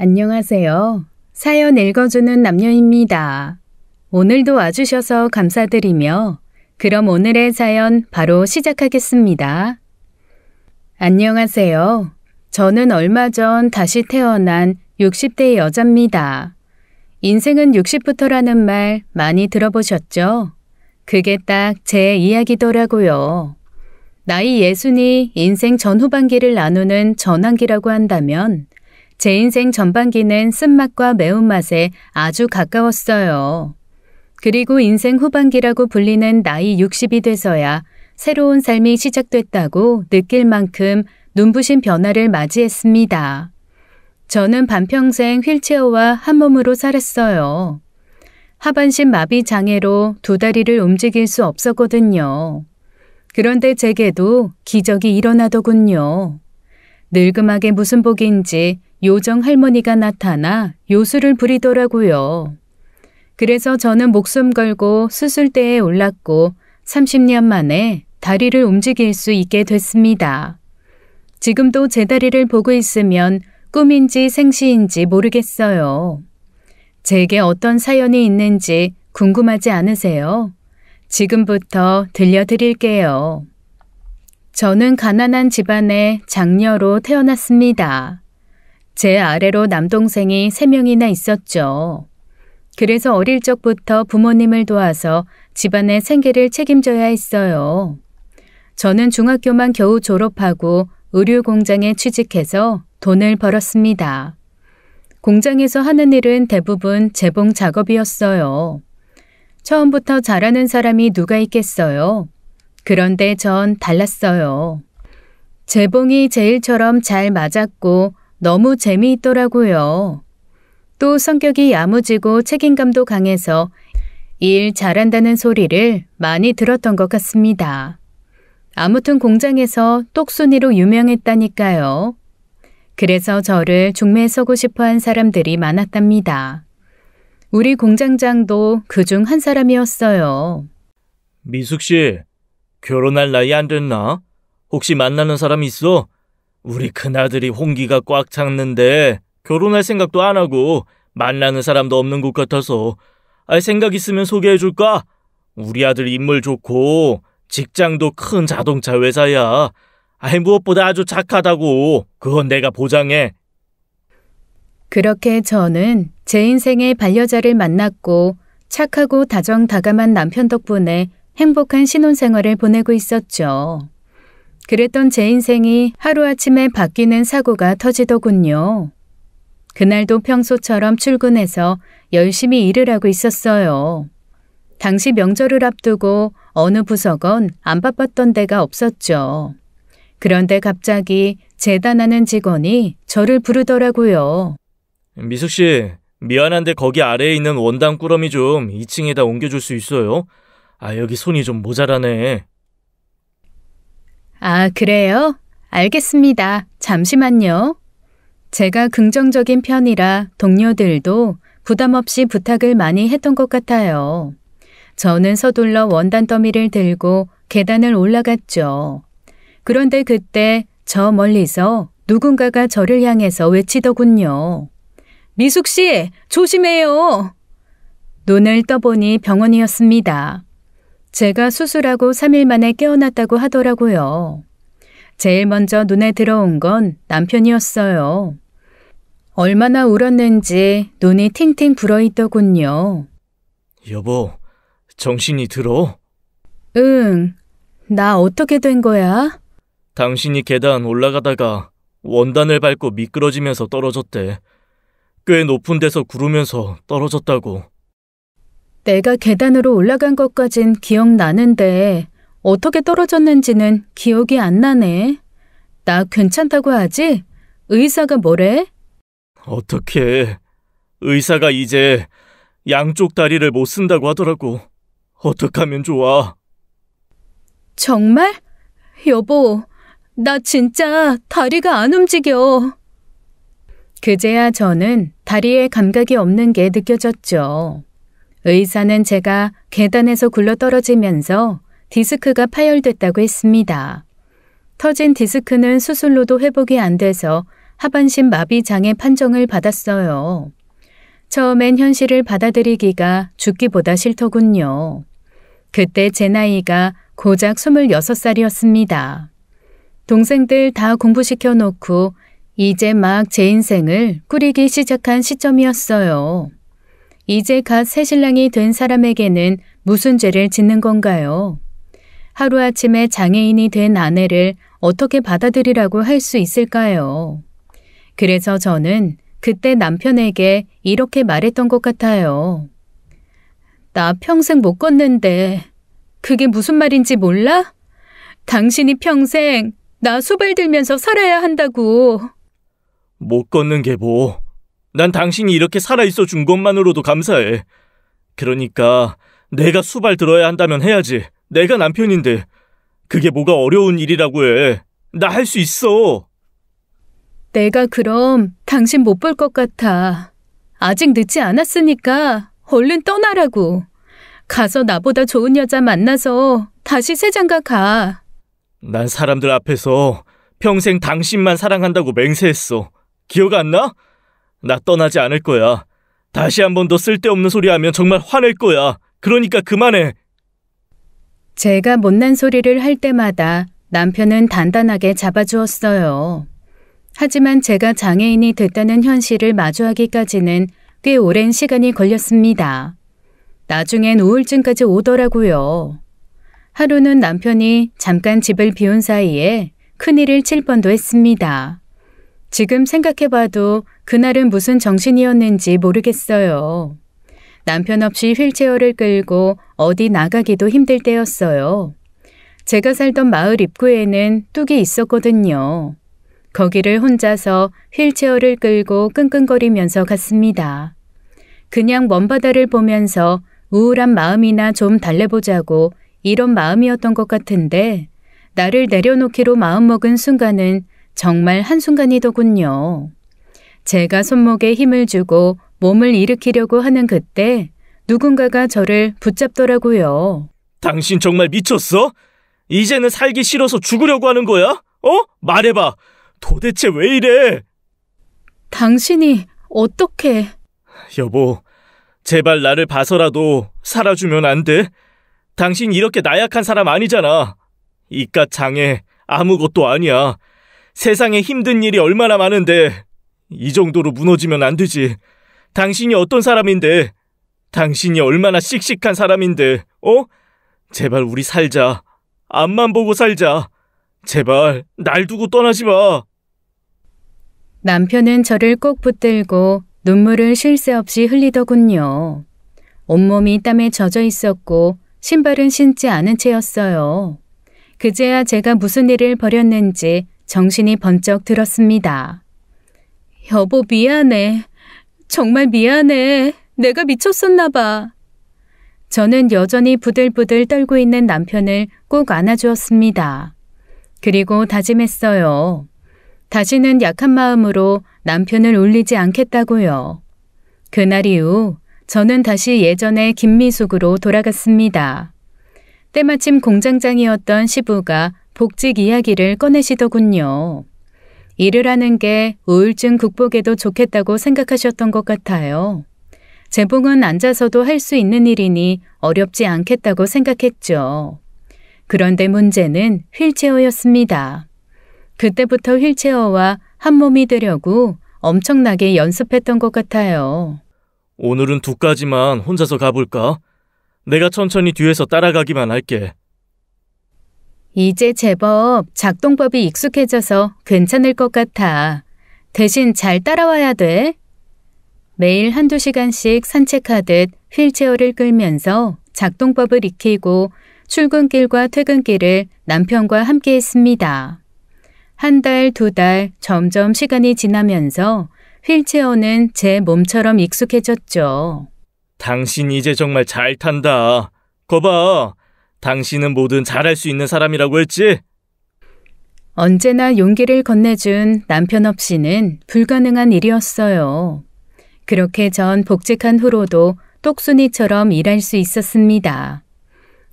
안녕하세요. 사연 읽어주는 남녀입니다. 오늘도 와주셔서 감사드리며 그럼 오늘의 사연 바로 시작하겠습니다. 안녕하세요. 저는 얼마 전 다시 태어난 60대 여자입니다. 인생은 60부터라는 말 많이 들어보셨죠? 그게 딱 제 이야기더라고요. 나이 60이 인생 전후반기를 나누는 전환기라고 한다면 제 인생 전반기는 쓴맛과 매운맛에 아주 가까웠어요. 그리고 인생 후반기라고 불리는 나이 60이 돼서야 새로운 삶이 시작됐다고 느낄 만큼 눈부신 변화를 맞이했습니다. 저는 반평생 휠체어와 한 몸으로 살았어요. 하반신 마비 장애로 두 다리를 움직일 수 없었거든요. 그런데 제게도 기적이 일어나더군요. 늙음하게 무슨 복인지 요정 할머니가 나타나 요술을 부리더라고요. 그래서 저는 목숨 걸고 수술대에 올랐고 30년 만에 다리를 움직일 수 있게 됐습니다. 지금도 제 다리를 보고 있으면 꿈인지 생시인지 모르겠어요. 제게 어떤 사연이 있는지 궁금하지 않으세요? 지금부터 들려드릴게요. 저는 가난한 집안의 장녀로 태어났습니다. 제 아래로 남동생이 3명이나 있었죠. 그래서 어릴 적부터 부모님을 도와서 집안의 생계를 책임져야 했어요. 저는 중학교만 겨우 졸업하고 의류 공장에 취직해서 돈을 벌었습니다. 공장에서 하는 일은 대부분 재봉 작업이었어요. 처음부터 잘하는 사람이 누가 있겠어요? 그런데 전 달랐어요. 재봉이 제 일처럼 잘 맞았고 너무 재미있더라고요. 또 성격이 야무지고 책임감도 강해서 일 잘한다는 소리를 많이 들었던 것 같습니다. 아무튼 공장에서 똑순이로 유명했다니까요. 그래서 저를 중매에 서고 싶어한 사람들이 많았답니다. 우리 공장장도 그중 한 사람이었어요. 미숙 씨, 결혼할 나이 안 됐나? 혹시 만나는 사람 있어? 우리 큰아들이 홍기가 꽉 찼는데 결혼할 생각도 안 하고 만나는 사람도 없는 것 같아서 생각 있으면 소개해줄까? 우리 아들 인물 좋고 직장도 큰 자동차 회사야. 무엇보다 아주 착하다고. 그건 내가 보장해. 그렇게 저는 제 인생의 반려자를 만났고 착하고 다정다감한 남편 덕분에 행복한 신혼생활을 보내고 있었죠. 그랬던 제 인생이 하루아침에 바뀌는 사고가 터지더군요. 그날도 평소처럼 출근해서 열심히 일을 하고 있었어요. 당시 명절을 앞두고 어느 부서건 안 바빴던 데가 없었죠. 그런데 갑자기 재단하는 직원이 저를 부르더라고요. 미숙 씨, 미안한데 거기 아래에 있는 원단 꾸러미 좀 2층에다 옮겨줄 수 있어요? 여기 손이 좀 모자라네. 그래요? 알겠습니다. 잠시만요. 제가 긍정적인 편이라 동료들도 부담 없이 부탁을 많이 했던 것 같아요. 저는 서둘러 원단 더미를 들고 계단을 올라갔죠. 그런데 그때 저 멀리서 누군가가 저를 향해서 외치더군요. 미숙 씨, 조심해요. 눈을 떠보니 병원이었습니다. 제가 수술하고 3일 만에 깨어났다고 하더라고요. 제일 먼저 눈에 들어온 건 남편이었어요. 얼마나 울었는지 눈이 팅팅 불어있더군요. 여보, 정신이 들어? 응, 나 어떻게 된 거야? 당신이 계단 올라가다가 원단을 밟고 미끄러지면서 떨어졌대. 꽤 높은 데서 구르면서 떨어졌다고. 내가 계단으로 올라간 것까진 기억나는데 어떻게 떨어졌는지는 기억이 안 나네. 나 괜찮다고 하지? 의사가 뭐래? 어떡해. 의사가 이제 양쪽 다리를 못 쓴다고 하더라고. 어떡하면 좋아? 정말? 여보, 나 진짜 다리가 안 움직여. 그제야 저는 다리에 감각이 없는 게 느껴졌죠. 의사는 제가 계단에서 굴러 떨어지면서 디스크가 파열됐다고 했습니다. 터진 디스크는 수술로도 회복이 안 돼서 하반신 마비 장애 판정을 받았어요. 처음엔 현실을 받아들이기가 죽기보다 싫더군요. 그때 제 나이가 고작 26살이었습니다. 동생들 다 공부시켜 놓고 이제 막 제 인생을 꾸리기 시작한 시점이었어요. 이제 갓 새신랑이 된 사람에게는 무슨 죄를 짓는 건가요? 하루아침에 장애인이 된 아내를 어떻게 받아들이라고 할 수 있을까요? 그래서 저는 그때 남편에게 이렇게 말했던 것 같아요. 나 평생 못 걷는데 그게 무슨 말인지 몰라? 당신이 평생 나 수발 들면서 살아야 한다고. 못 걷는 게 뭐. 난 당신이 이렇게 살아있어 준 것만으로도 감사해. 그러니까 내가 수발 들어야 한다면 해야지. 내가 남편인데 그게 뭐가 어려운 일이라고 해. 나 할 수 있어. 내가 그럼 당신 못 볼 것 같아. 아직 늦지 않았으니까 얼른 떠나라고. 가서 나보다 좋은 여자 만나서 다시 새장가 가. 난 사람들 앞에서 평생 당신만 사랑한다고 맹세했어. 기억 안 나? 나 떠나지 않을 거야. 다시 한 번 더 쓸데없는 소리 하면 정말 화낼 거야. 그러니까 그만해. 제가 못난 소리를 할 때마다 남편은 단단하게 잡아주었어요. 하지만 제가 장애인이 됐다는 현실을 마주하기까지는 꽤 오랜 시간이 걸렸습니다. 나중엔 우울증까지 오더라고요. 하루는 남편이 잠깐 집을 비운 사이에 큰일을 칠 뻔도 했습니다. 지금 생각해봐도 그날은 무슨 정신이었는지 모르겠어요. 남편 없이 휠체어를 끌고 어디 나가기도 힘들 때였어요. 제가 살던 마을 입구에는 뚝이 있었거든요. 거기를 혼자서 휠체어를 끌고 끙끙거리면서 갔습니다. 그냥 먼 바다를 보면서 우울한 마음이나 좀 달래보자고 이런 마음이었던 것 같은데 나를 내려놓기로 마음먹은 순간은 정말 한순간이더군요. 제가 손목에 힘을 주고 몸을 일으키려고 하는 그때 누군가가 저를 붙잡더라고요. 당신 정말 미쳤어? 이제는 살기 싫어서 죽으려고 하는 거야? 말해봐. 도대체 왜 이래? 당신이 어떻게... 여보, 제발 나를 봐서라도 살아주면 안 돼? 당신 이렇게 나약한 사람 아니잖아. 이깟 장애 아무것도 아니야. 세상에 힘든 일이 얼마나 많은데 이 정도로 무너지면 안 되지. 당신이 어떤 사람인데, 당신이 얼마나 씩씩한 사람인데, 제발 우리 살자. 앞만 보고 살자. 제발 날 두고 떠나지 마. 남편은 저를 꼭 붙들고 눈물을 쉴 새 없이 흘리더군요. 온몸이 땀에 젖어 있었고 신발은 신지 않은 채였어요. 그제야 제가 무슨 일을 벌였는지 정신이 번쩍 들었습니다. 여보, 미안해. 정말 미안해. 내가 미쳤었나 봐. 저는 여전히 부들부들 떨고 있는 남편을 꼭 안아주었습니다. 그리고 다짐했어요. 다시는 약한 마음으로 남편을 울리지 않겠다고요. 그날 이후 저는 다시 예전의 김미숙으로 돌아갔습니다. 때마침 공장장이었던 시부가 복직 이야기를 꺼내시더군요. 일을 하는 게 우울증 극복에도 좋겠다고 생각하셨던 것 같아요. 재봉은 앉아서도 할 수 있는 일이니 어렵지 않겠다고 생각했죠. 그런데 문제는 휠체어였습니다. 그때부터 휠체어와 한 몸이 되려고 엄청나게 연습했던 것 같아요. 오늘은 2가지만 혼자서 가볼까? 내가 천천히 뒤에서 따라가기만 할게. 이제 제법 작동법이 익숙해져서 괜찮을 것 같아. 대신 잘 따라와야 돼. 매일 1~2시간씩 산책하듯 휠체어를 끌면서 작동법을 익히고 출근길과 퇴근길을 남편과 함께 했습니다. 1달, 2달 점점 시간이 지나면서 휠체어는 제 몸처럼 익숙해졌죠. 당신 이제 정말 잘 탄다. 거봐. 당신은 뭐든 잘할 수 있는 사람이라고 했지? 언제나 용기를 건네준 남편 없이는 불가능한 일이었어요. 그렇게 전 복직한 후로도 똑순이처럼 일할 수 있었습니다.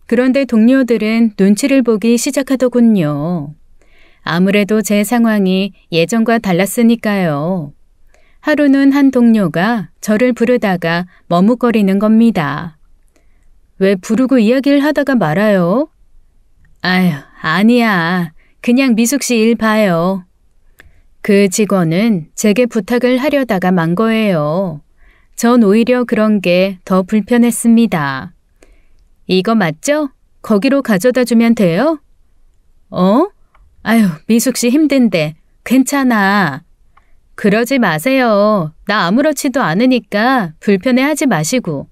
그런데 동료들은 눈치를 보기 시작하더군요. 아무래도 제 상황이 예전과 달랐으니까요. 하루는 한 동료가 저를 부르다가 머뭇거리는 겁니다. 왜 부르고 이야기를 하다가 말아요? 아휴, 아니야. 그냥 미숙 씨 일 봐요. 그 직원은 제게 부탁을 하려다가 만 거예요. 전 오히려 그런 게 더 불편했습니다. 이거 맞죠? 거기로 가져다 주면 돼요? 아휴, 미숙 씨 힘든데 괜찮아. 그러지 마세요. 나 아무렇지도 않으니까 불편해하지 마시고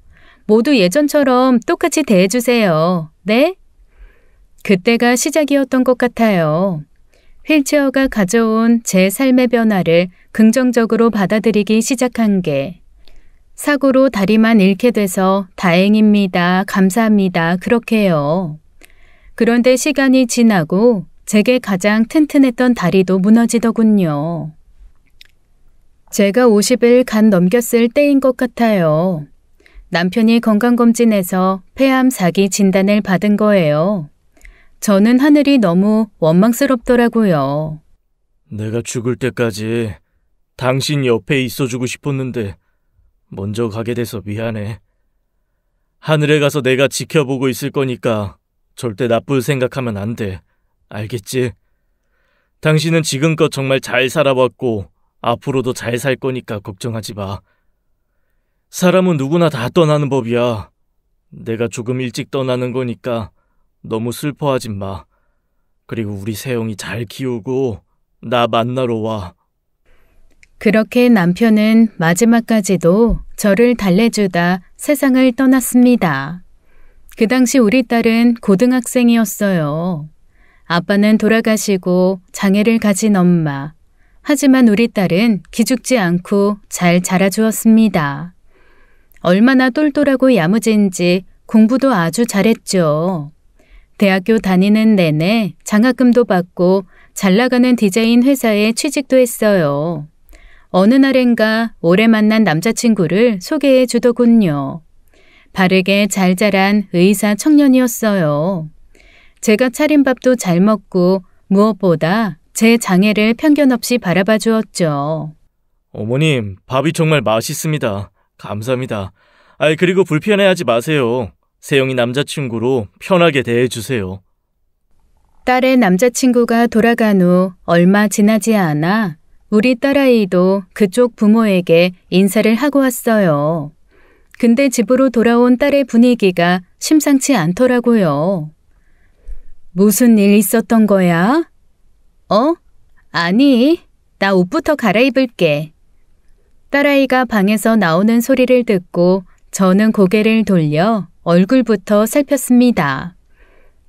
모두 예전처럼 똑같이 대해주세요. 네? 그때가 시작이었던 것 같아요. 휠체어가 가져온 제 삶의 변화를 긍정적으로 받아들이기 시작한 게 사고로 다리만 잃게 돼서 다행입니다. 감사합니다. 그렇게요. 그런데 시간이 지나고 제게 가장 튼튼했던 다리도 무너지더군요. 제가 50을 간 넘겼을 때인 것 같아요. 남편이 건강검진에서 폐암 4기 진단을 받은 거예요. 저는 하늘이 너무 원망스럽더라고요. 내가 죽을 때까지 당신 옆에 있어주고 싶었는데 먼저 가게 돼서 미안해. 하늘에 가서 내가 지켜보고 있을 거니까 절대 나쁠 생각하면 안 돼. 알겠지? 당신은 지금껏 정말 잘 살아왔고 앞으로도 잘 살 거니까 걱정하지 마. 사람은 누구나 다 떠나는 법이야. 내가 조금 일찍 떠나는 거니까 너무 슬퍼하지 마. 그리고 우리 세영이 잘 키우고 나 만나러 와. 그렇게 남편은 마지막까지도 저를 달래주다 세상을 떠났습니다. 그 당시 우리 딸은 고등학생이었어요. 아빠는 돌아가시고 장애를 가진 엄마. 하지만 우리 딸은 기죽지 않고 잘 자라주었습니다. 얼마나 똘똘하고 야무진지 공부도 아주 잘했죠. 대학교 다니는 내내 장학금도 받고 잘 나가는 디자인 회사에 취직도 했어요. 어느 날엔가 오래 만난 남자친구를 소개해 주더군요. 바르게 잘 자란 의사 청년이었어요. 제가 차린 밥도 잘 먹고 무엇보다 제 장애를 편견 없이 바라봐 주었죠. 어머님, 밥이 정말 맛있습니다. 감사합니다. 그리고 불편해하지 마세요. 세영이 남자친구로 편하게 대해주세요. 딸의 남자친구가 돌아간 후 얼마 지나지 않아 우리 딸아이도 그쪽 부모에게 인사를 하고 왔어요. 근데 집으로 돌아온 딸의 분위기가 심상치 않더라고요. 무슨 일 있었던 거야? 아니, 나 옷부터 갈아입을게. 딸아이가 방에서 나오는 소리를 듣고 저는 고개를 돌려 얼굴부터 살폈습니다.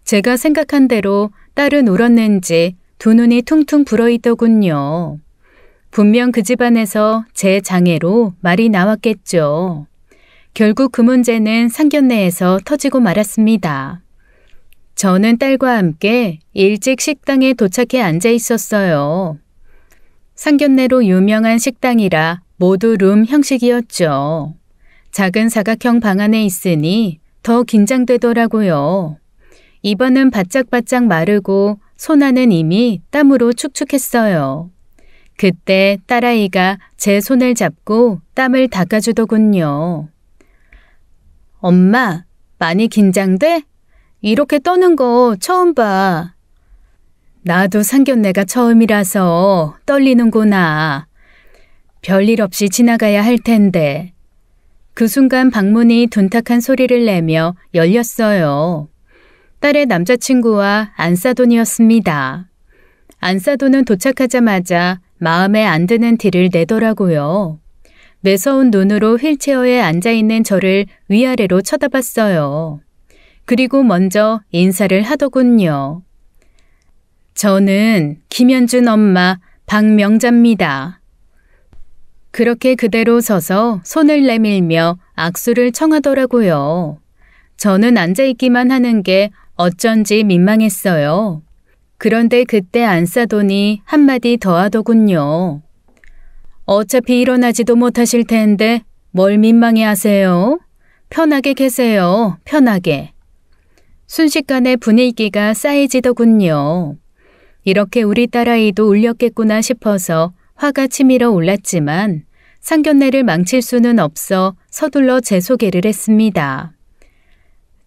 제가 생각한 대로 딸은 울었는지 두 눈이 퉁퉁 불어있더군요. 분명 그 집안에서 제 장애로 말이 나왔겠죠. 결국 그 문제는 상견례에서 터지고 말았습니다. 저는 딸과 함께 일찍 식당에 도착해 앉아 있었어요. 상견례로 유명한 식당이라 모두 룸 형식이었죠. 작은 사각형 방 안에 있으니 더 긴장되더라고요. 입안은 바짝바짝 마르고 손안은 이미 땀으로 축축했어요. 그때 딸아이가 제 손을 잡고 땀을 닦아주더군요. 엄마, 많이 긴장돼? 이렇게 떠는 거 처음 봐. 나도 상견례가 처음이라서 떨리는구나. 별일 없이 지나가야 할 텐데. 그 순간 방문이 둔탁한 소리를 내며 열렸어요. 딸의 남자친구와 안사돈이었습니다. 안사돈은 도착하자마자 마음에 안 드는 티를 내더라고요. 매서운 눈으로 휠체어에 앉아있는 저를 위아래로 쳐다봤어요. 그리고 먼저 인사를 하더군요. 저는 김현준 엄마 박명자입니다. 그렇게 그대로 서서 손을 내밀며 악수를 청하더라고요. 저는 앉아있기만 하는 게 어쩐지 민망했어요. 그런데 그때 안사돈이 한마디 더 하더군요. 어차피 일어나지도 못하실 텐데 뭘 민망해 하세요? 편하게 계세요. 편하게. 순식간에 분위기가 싸해지더군요. 이렇게 우리 딸아이도 울렸겠구나 싶어서 화가 치밀어 올랐지만 상견례를 망칠 수는 없어 서둘러 제 소개를 했습니다.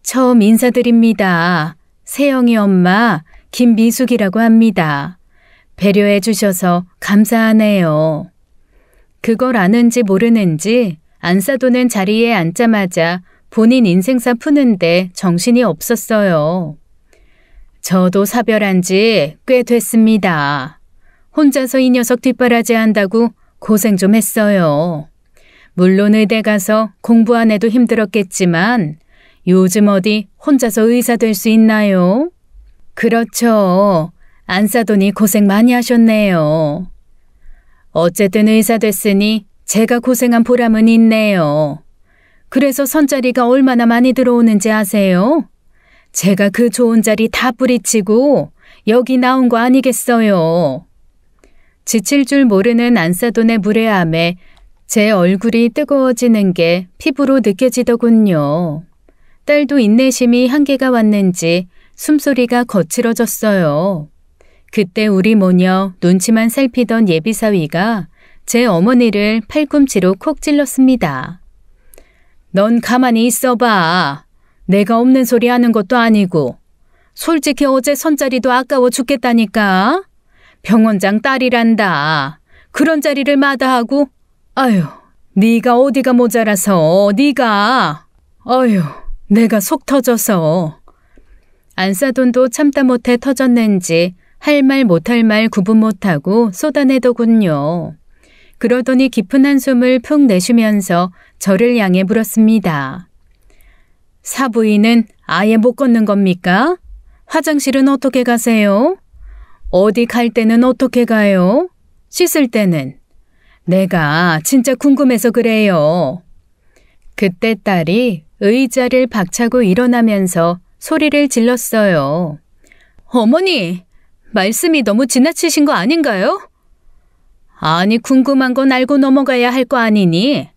처음 인사드립니다. 세영이 엄마 김미숙이라고 합니다. 배려해 주셔서 감사하네요. 그걸 아는지 모르는지 안사돈은 자리에 앉자마자 본인 인생사 푸는데 정신이 없었어요. 저도 사별한 지 꽤 됐습니다. 혼자서 이 녀석 뒷바라지 한다고 고생 좀 했어요. 물론 의대 가서 공부 안 해도 힘들었겠지만 요즘 어디 혼자서 의사 될 수 있나요? 그렇죠. 안사돈이 고생 많이 하셨네요. 어쨌든 의사 됐으니 제가 고생한 보람은 있네요. 그래서 선자리가 얼마나 많이 들어오는지 아세요? 제가 그 좋은 자리 다 뿌리치고 여기 나온 거 아니겠어요. 지칠 줄 모르는 안사돈의 무례함에 제 얼굴이 뜨거워지는 게 피부로 느껴지더군요. 딸도 인내심이 한계가 왔는지 숨소리가 거칠어졌어요. 그때 우리 모녀 눈치만 살피던 예비사위가 제 어머니를 팔꿈치로 콕 찔렀습니다. 넌 가만히 있어봐. 내가 없는 소리 하는 것도 아니고 솔직히 어제 선자리도 아까워 죽겠다니까. 병원장 딸이란다. 그런 자리를 마다하고 아유 네가 어디가 모자라서 네가 아유 내가 속 터져서. 안사돈도 참다 못해 터졌는지 할 말 못할 말 구분 못하고 쏟아내더군요. 그러더니 깊은 한숨을 푹 내쉬면서 저를 향해 물었습니다. 사부인은 아예 못 걷는 겁니까? 화장실은 어떻게 가세요? 어디 갈 때는 어떻게 가요? 씻을 때는? 내가 진짜 궁금해서 그래요. 그때 딸이 의자를 박차고 일어나면서 소리를 질렀어요. 어머니, 말씀이 너무 지나치신 거 아닌가요? 아니 궁금한 건 알고 넘어가야 할 거 아니니?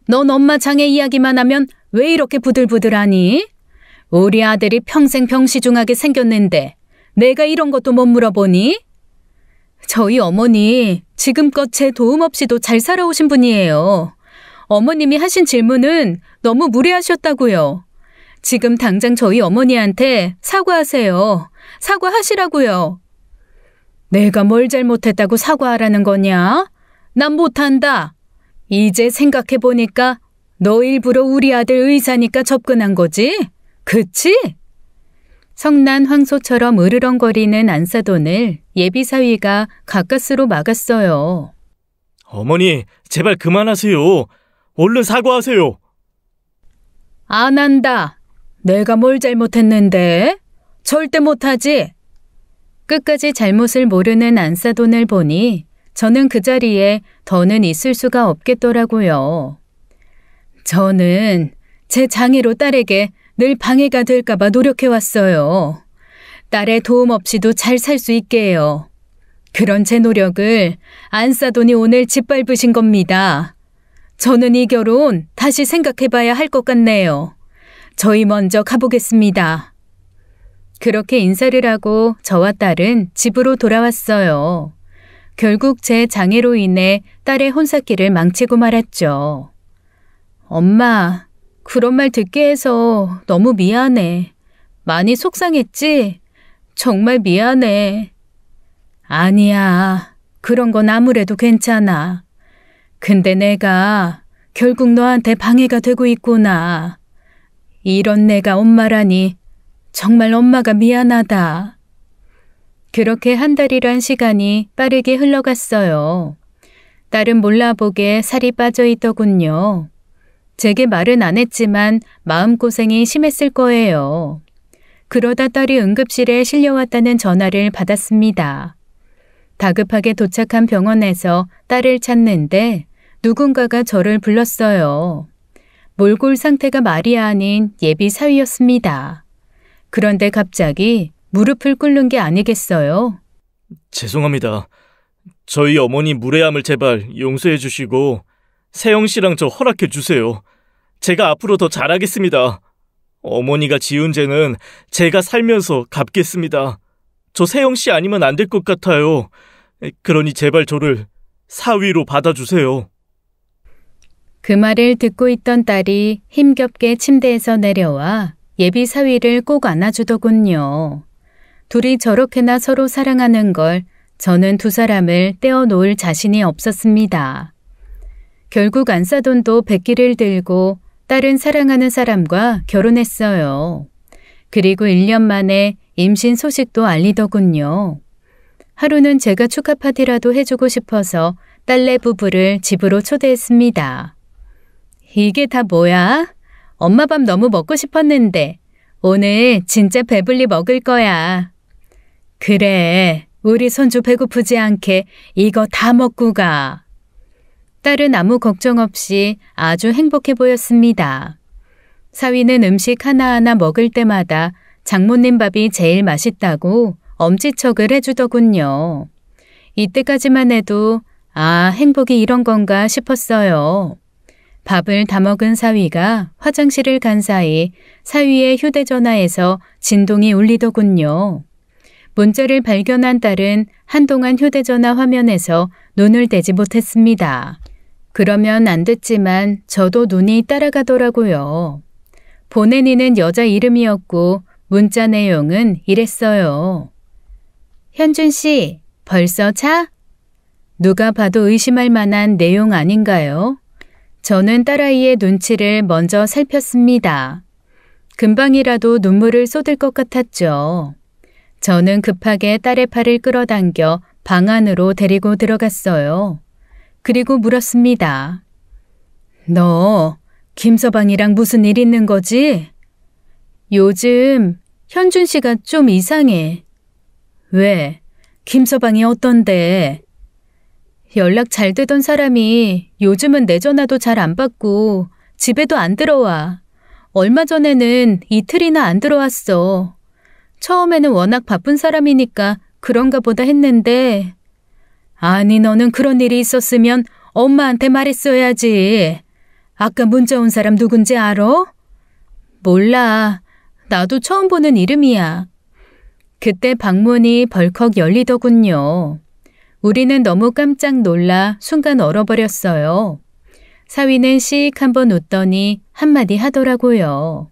넌 엄마 장애 이야기만 하면 왜 이렇게 부들부들하니? 우리 아들이 평생 병시중하게 생겼는데 내가 이런 것도 못 물어보니? 저희 어머니 지금껏 제 도움 없이도 잘 살아오신 분이에요. 어머님이 하신 질문은 너무 무례하셨다고요. 지금 당장 저희 어머니한테 사과하세요. 사과하시라고요. 내가 뭘 잘못했다고 사과하라는 거냐? 난 못한다. 이제 생각해보니까 너 일부러 우리 아들 의사니까 접근한 거지? 그치? 성난 황소처럼 으르렁거리는 안사돈을 예비사위가 가까스로 막았어요. 어머니, 제발 그만하세요. 얼른 사과하세요. 안 한다. 내가 뭘 잘못했는데? 절대 못하지. 끝까지 잘못을 모르는 안사돈을 보니 저는 그 자리에 더는 있을 수가 없겠더라고요. 저는 제 장애로 딸에게 늘 방해가 될까 봐 노력해왔어요. 딸의 도움 없이도 잘 살 수 있게요. 그런 제 노력을 안사돈이 오늘 짓밟으신 겁니다. 저는 이 결혼 다시 생각해봐야 할 것 같네요. 저희 먼저 가보겠습니다. 그렇게 인사를 하고 저와 딸은 집으로 돌아왔어요. 결국 제 장애로 인해 딸의 혼사길을 망치고 말았죠. 엄마, 그런 말 듣게 해서 너무 미안해. 많이 속상했지? 정말 미안해. 아니야. 그런 건 아무래도 괜찮아. 근데 내가 결국 너한테 방해가 되고 있구나. 이런 내가 엄마라니 정말 엄마가 미안하다. 그렇게 한 달이란 시간이 빠르게 흘러갔어요. 딸은 몰라보게 살이 빠져 있더군요. 제게 말은 안 했지만 마음고생이 심했을 거예요. 그러다 딸이 응급실에 실려왔다는 전화를 받았습니다. 다급하게 도착한 병원에서 딸을 찾는데 누군가가 저를 불렀어요. 몰골 상태가 말이 아닌 예비 사위였습니다. 그런데 갑자기 무릎을 꿇는 게 아니겠어요? 죄송합니다. 저희 어머니 무례함을 제발 용서해 주시고 세영 씨랑 저 허락해 주세요. 제가 앞으로 더 잘하겠습니다. 어머니가 지은 죄는 제가 살면서 갚겠습니다. 저 세영 씨 아니면 안 될 것 같아요. 그러니 제발 저를 사위로 받아주세요. 그 말을 듣고 있던 딸이 힘겹게 침대에서 내려와 예비 사위를 꼭 안아주더군요. 둘이 저렇게나 서로 사랑하는 걸 저는 두 사람을 떼어놓을 자신이 없었습니다. 결국 안사돈도 백기를 들고 딸은 사랑하는 사람과 결혼했어요. 그리고 1년 만에 임신 소식도 알리더군요. 하루는 제가 축하 파티라도 해주고 싶어서 딸내 부부를 집으로 초대했습니다. 이게 다 뭐야? 엄마 밥 너무 먹고 싶었는데 오늘 진짜 배불리 먹을 거야. 그래, 우리 손주 배고프지 않게 이거 다 먹고 가. 딸은 아무 걱정 없이 아주 행복해 보였습니다. 사위는 음식 하나하나 먹을 때마다 장모님 밥이 제일 맛있다고 엄지척을 해주더군요. 이때까지만 해도 행복이 이런 건가 싶었어요. 밥을 다 먹은 사위가 화장실을 간 사이 사위의 휴대전화에서 진동이 울리더군요. 문자를 발견한 딸은 한동안 휴대전화 화면에서 눈을 떼지 못했습니다. 그러면 안 됐지만 저도 눈이 따라가더라고요. 보내니는 여자 이름이었고 문자 내용은 이랬어요. 현준 씨, 벌써 자? 누가 봐도 의심할 만한 내용 아닌가요? 저는 딸아이의 눈치를 먼저 살폈습니다. 금방이라도 눈물을 쏟을 것 같았죠. 저는 급하게 딸의 팔을 끌어당겨 방 안으로 데리고 들어갔어요. 그리고 물었습니다. 너 김서방이랑 무슨 일 있는 거지? 요즘 현준 씨가 좀 이상해. 왜? 김서방이 어떤데? 연락 잘 되던 사람이 요즘은 내 전화도 잘 안 받고 집에도 안 들어와. 얼마 전에는 이틀이나 안 들어왔어. 처음에는 워낙 바쁜 사람이니까 그런가 보다 했는데 아니 너는 그런 일이 있었으면 엄마한테 말했어야지. 아까 문자 온 사람 누군지 알아? 몰라. 나도 처음 보는 이름이야. 그때 방문이 벌컥 열리더군요. 우리는 너무 깜짝 놀라 순간 얼어버렸어요. 사위는 씩 한번 웃더니 한마디 하더라고요.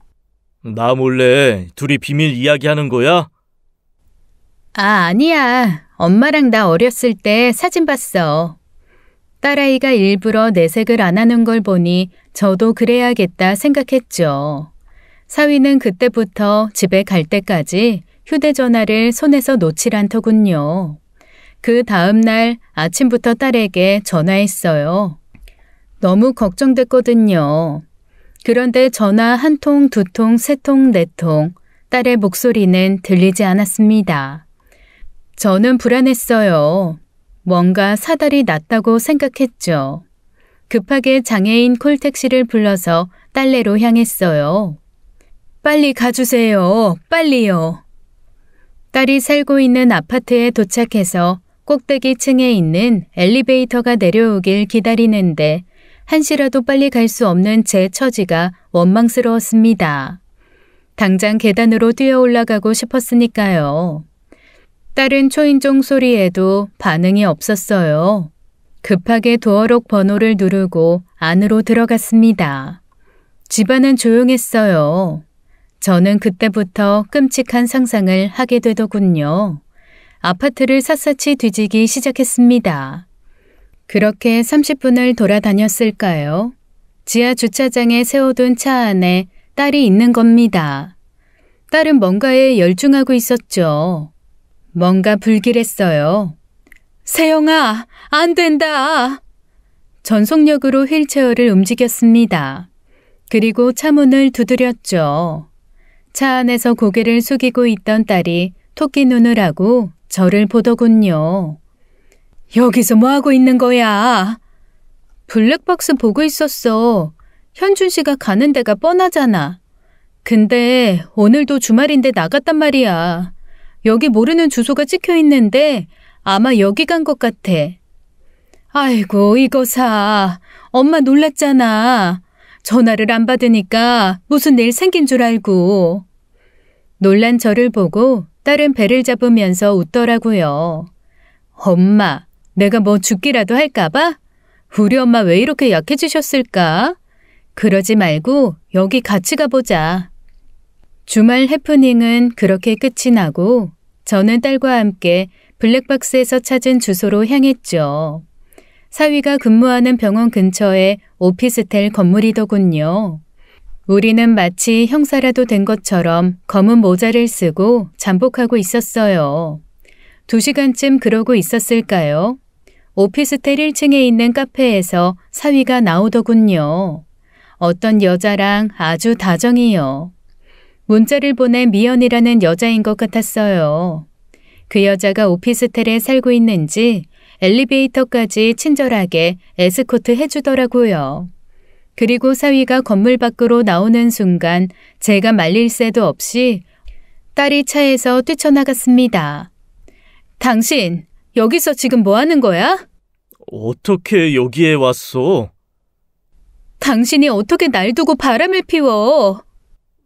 나 몰래 둘이 비밀 이야기하는 거야? 아니야. 엄마랑 나 어렸을 때 사진 봤어. 딸아이가 일부러 내색을 안 하는 걸 보니 저도 그래야겠다 생각했죠. 사위는 그때부터 집에 갈 때까지 휴대전화를 손에서 놓질 않더군요. 그 다음 날 아침부터 딸에게 전화했어요. 너무 걱정됐거든요. 그런데 전화 한 통, 두 통, 세 통, 네 통, 딸의 목소리는 들리지 않았습니다. 저는 불안했어요. 뭔가 사달이 났다고 생각했죠. 급하게 장애인 콜택시를 불러서 딸내로 향했어요. 빨리 가주세요. 빨리요. 딸이 살고 있는 아파트에 도착해서 꼭대기 층에 있는 엘리베이터가 내려오길 기다리는데 한시라도 빨리 갈 수 없는 제 처지가 원망스러웠습니다. 당장 계단으로 뛰어 올라가고 싶었으니까요. 딸은 초인종 소리에도 반응이 없었어요. 급하게 도어록 번호를 누르고 안으로 들어갔습니다. 집안은 조용했어요. 저는 그때부터 끔찍한 상상을 하게 되더군요. 아파트를 샅샅이 뒤지기 시작했습니다. 그렇게 30분을 돌아다녔을까요? 지하 주차장에 세워둔 차 안에 딸이 있는 겁니다. 딸은 뭔가에 열중하고 있었죠. 뭔가 불길했어요. 세영아, 안 된다. 전속력으로 휠체어를 움직였습니다. 그리고 차 문을 두드렸죠. 차 안에서 고개를 숙이고 있던 딸이 토끼 눈을 하고 저를 보더군요. 여기서 뭐하고 있는 거야? 블랙박스 보고 있었어. 현준 씨가 가는 데가 뻔하잖아. 근데 오늘도 주말인데 나갔단 말이야. 여기 모르는 주소가 찍혀 있는데 아마 여기 간 것 같아. 아이고 이거 사. 엄마 놀랐잖아. 전화를 안 받으니까 무슨 일 생긴 줄 알고. 놀란 저를 보고 딸은 배를 잡으면서 웃더라고요. 엄마, 내가 뭐 죽기라도 할까봐? 우리 엄마 왜 이렇게 약해지셨을까? 그러지 말고 여기 같이 가보자. 주말 해프닝은 그렇게 끝이 나고 저는 딸과 함께 블랙박스에서 찾은 주소로 향했죠. 사위가 근무하는 병원 근처에 오피스텔 건물이더군요. 우리는 마치 형사라도 된 것처럼 검은 모자를 쓰고 잠복하고 있었어요. 2시간쯤 그러고 있었을까요? 오피스텔 1층에 있는 카페에서 사위가 나오더군요. 어떤 여자랑 아주 다정이요. 문자를 보낸 미연이라는 여자인 것 같았어요. 그 여자가 오피스텔에 살고 있는지 엘리베이터까지 친절하게 에스코트 해주더라고요. 그리고 사위가 건물 밖으로 나오는 순간 제가 말릴 새도 없이 딸이 차에서 뛰쳐나갔습니다. 당신, 여기서 지금 뭐 하는 거야? 어떻게 여기에 왔어? 당신이 어떻게 날 두고 바람을 피워?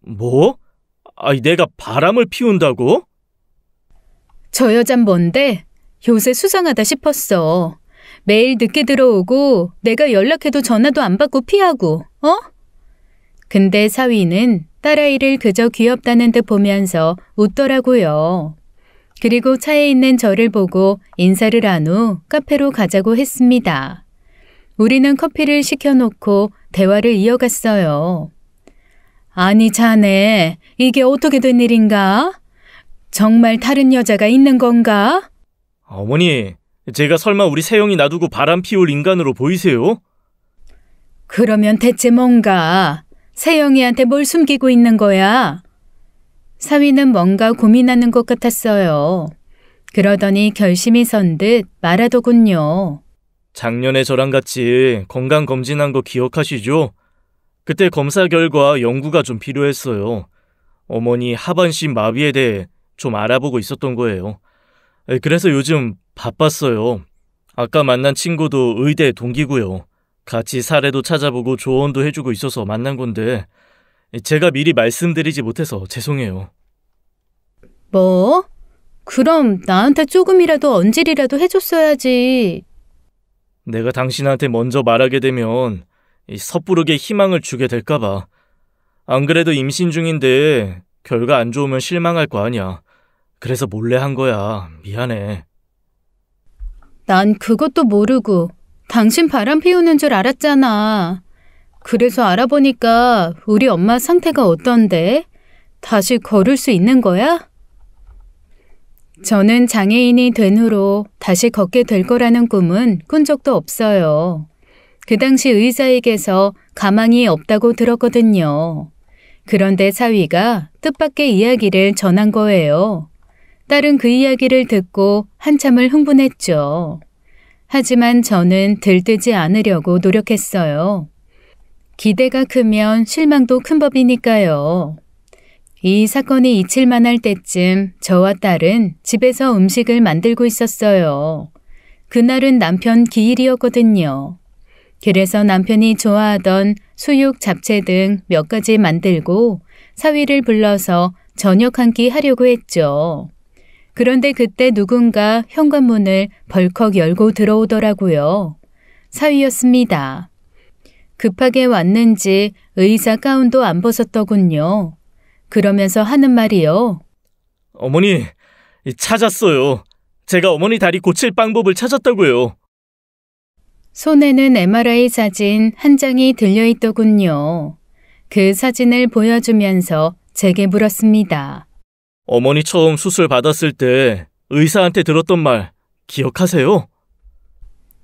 뭐? 아니, 내가 바람을 피운다고? 저 여잔 뭔데? 요새 수상하다 싶었어. 매일 늦게 들어오고 내가 연락해도 전화도 안 받고 피하고, 어? 근데 사위는 딸아이를 그저 귀엽다는 듯 보면서 웃더라고요. 그리고 차에 있는 저를 보고 인사를 한 후 카페로 가자고 했습니다. 우리는 커피를 시켜놓고 대화를 이어갔어요. 아니 자네, 이게 어떻게 된 일인가? 정말 다른 여자가 있는 건가? 어머니, 제가 설마 우리 세영이 놔두고 바람 피울 인간으로 보이세요? 그러면 대체 뭔가? 세영이한테 뭘 숨기고 있는 거야? 사위는 뭔가 고민하는 것 같았어요. 그러더니 결심이 선 듯 말하더군요. 작년에 저랑 같이 건강검진한 거 기억하시죠? 그때 검사 결과 연구가 좀 필요했어요. 어머니 하반신 마비에 대해 좀 알아보고 있었던 거예요. 그래서 요즘 바빴어요. 아까 만난 친구도 의대 동기고요. 같이 사례도 찾아보고 조언도 해주고 있어서 만난 건데 제가 미리 말씀드리지 못해서 죄송해요. 뭐? 그럼 나한테 조금이라도 언질이라도 해줬어야지. 내가 당신한테 먼저 말하게 되면 섣부르게 희망을 주게 될까 봐. 안 그래도 임신 중인데 결과 안 좋으면 실망할 거 아니야. 그래서 몰래 한 거야. 미안해. 난 그것도 모르고 당신 바람 피우는 줄 알았잖아. 그래서 알아보니까 우리 엄마 상태가 어떤데? 다시 걸을 수 있는 거야? 저는 장애인이 된 후로 다시 걷게 될 거라는 꿈은 꾼 적도 없어요. 그 당시 의사에게서 가망이 없다고 들었거든요. 그런데 사위가 뜻밖의 이야기를 전한 거예요. 딸은 그 이야기를 듣고 한참을 흥분했죠. 하지만 저는 들뜨지 않으려고 노력했어요. 기대가 크면 실망도 큰 법이니까요. 이 사건이 잊힐만 할 때쯤 저와 딸은 집에서 음식을 만들고 있었어요. 그날은 남편 기일이었거든요. 그래서 남편이 좋아하던 수육, 잡채 등 몇 가지 만들고 사위를 불러서 저녁 한 끼 하려고 했죠. 그런데 그때 누군가 현관문을 벌컥 열고 들어오더라고요. 사위였습니다. 급하게 왔는지 의사 가운도 안 벗었더군요. 그러면서 하는 말이요. 어머니, 찾았어요. 제가 어머니 다리 고칠 방법을 찾았다고요. 손에는 MRI 사진 한 장이 들려있더군요. 그 사진을 보여주면서 제게 물었습니다. 어머니 처음 수술 받았을 때 의사한테 들었던 말 기억하세요?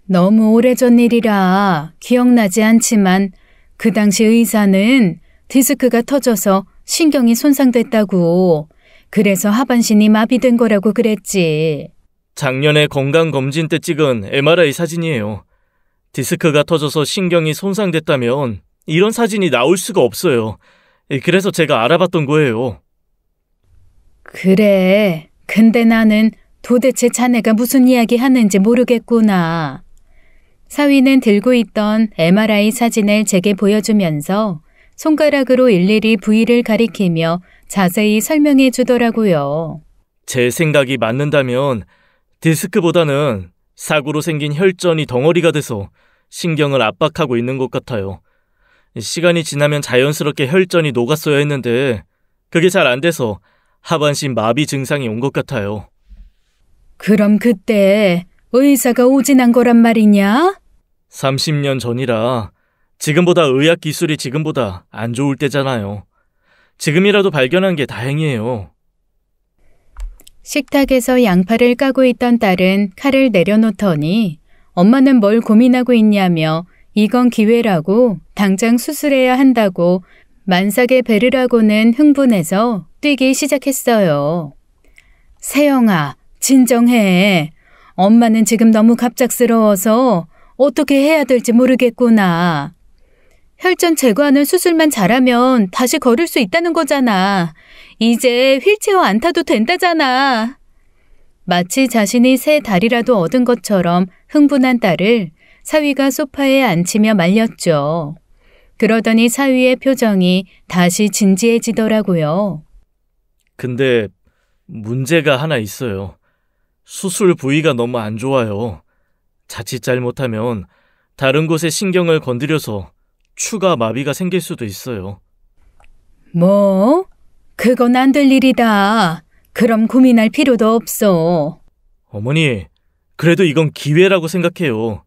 너무 오래전 일이라 기억나지 않지만 그 당시 의사는 디스크가 터져서 신경이 손상됐다고, 그래서 하반신이 마비된 거라고 그랬지. 작년에 건강검진 때 찍은 MRI 사진이에요. 디스크가 터져서 신경이 손상됐다면 이런 사진이 나올 수가 없어요. 그래서 제가 알아봤던 거예요. 그래. 근데 나는 도대체 자네가 무슨 이야기 하는지 모르겠구나. 사위는 들고 있던 MRI 사진을 제게 보여주면서 손가락으로 일일이 부위를 가리키며 자세히 설명해 주더라고요. 제 생각이 맞는다면 디스크보다는 사고로 생긴 혈전이 덩어리가 돼서 신경을 압박하고 있는 것 같아요. 시간이 지나면 자연스럽게 혈전이 녹았어야 했는데 그게 잘 안 돼서 하반신 마비 증상이 온 것 같아요. 그럼 그때 의사가 오진한 거란 말이냐? 30년 전이라 지금보다 의학 기술이 지금보다 안 좋을 때잖아요. 지금이라도 발견한 게 다행이에요. 식탁에서 양파를 까고 있던 딸은 칼을 내려놓더니 엄마는 뭘 고민하고 있냐며 이건 기회라고 당장 수술해야 한다고 만삭의 배를 하고는 흥분해서 뛰기 시작했어요. 세영아, 진정해. 엄마는 지금 너무 갑작스러워서 어떻게 해야 될지 모르겠구나. 혈전 제거하는 수술만 잘하면 다시 걸을 수 있다는 거잖아. 이제 휠체어 안 타도 된다잖아. 마치 자신이 새 다리라도 얻은 것처럼 흥분한 딸을 사위가 소파에 앉히며 말렸죠. 그러더니 사위의 표정이 다시 진지해지더라고요. 근데 문제가 하나 있어요. 수술 부위가 너무 안 좋아요. 자칫 잘못하면 다른 곳에 신경을 건드려서 추가 마비가 생길 수도 있어요. 뭐? 그건 안 될 일이다. 그럼 고민할 필요도 없어. 어머니, 그래도 이건 기회라고 생각해요.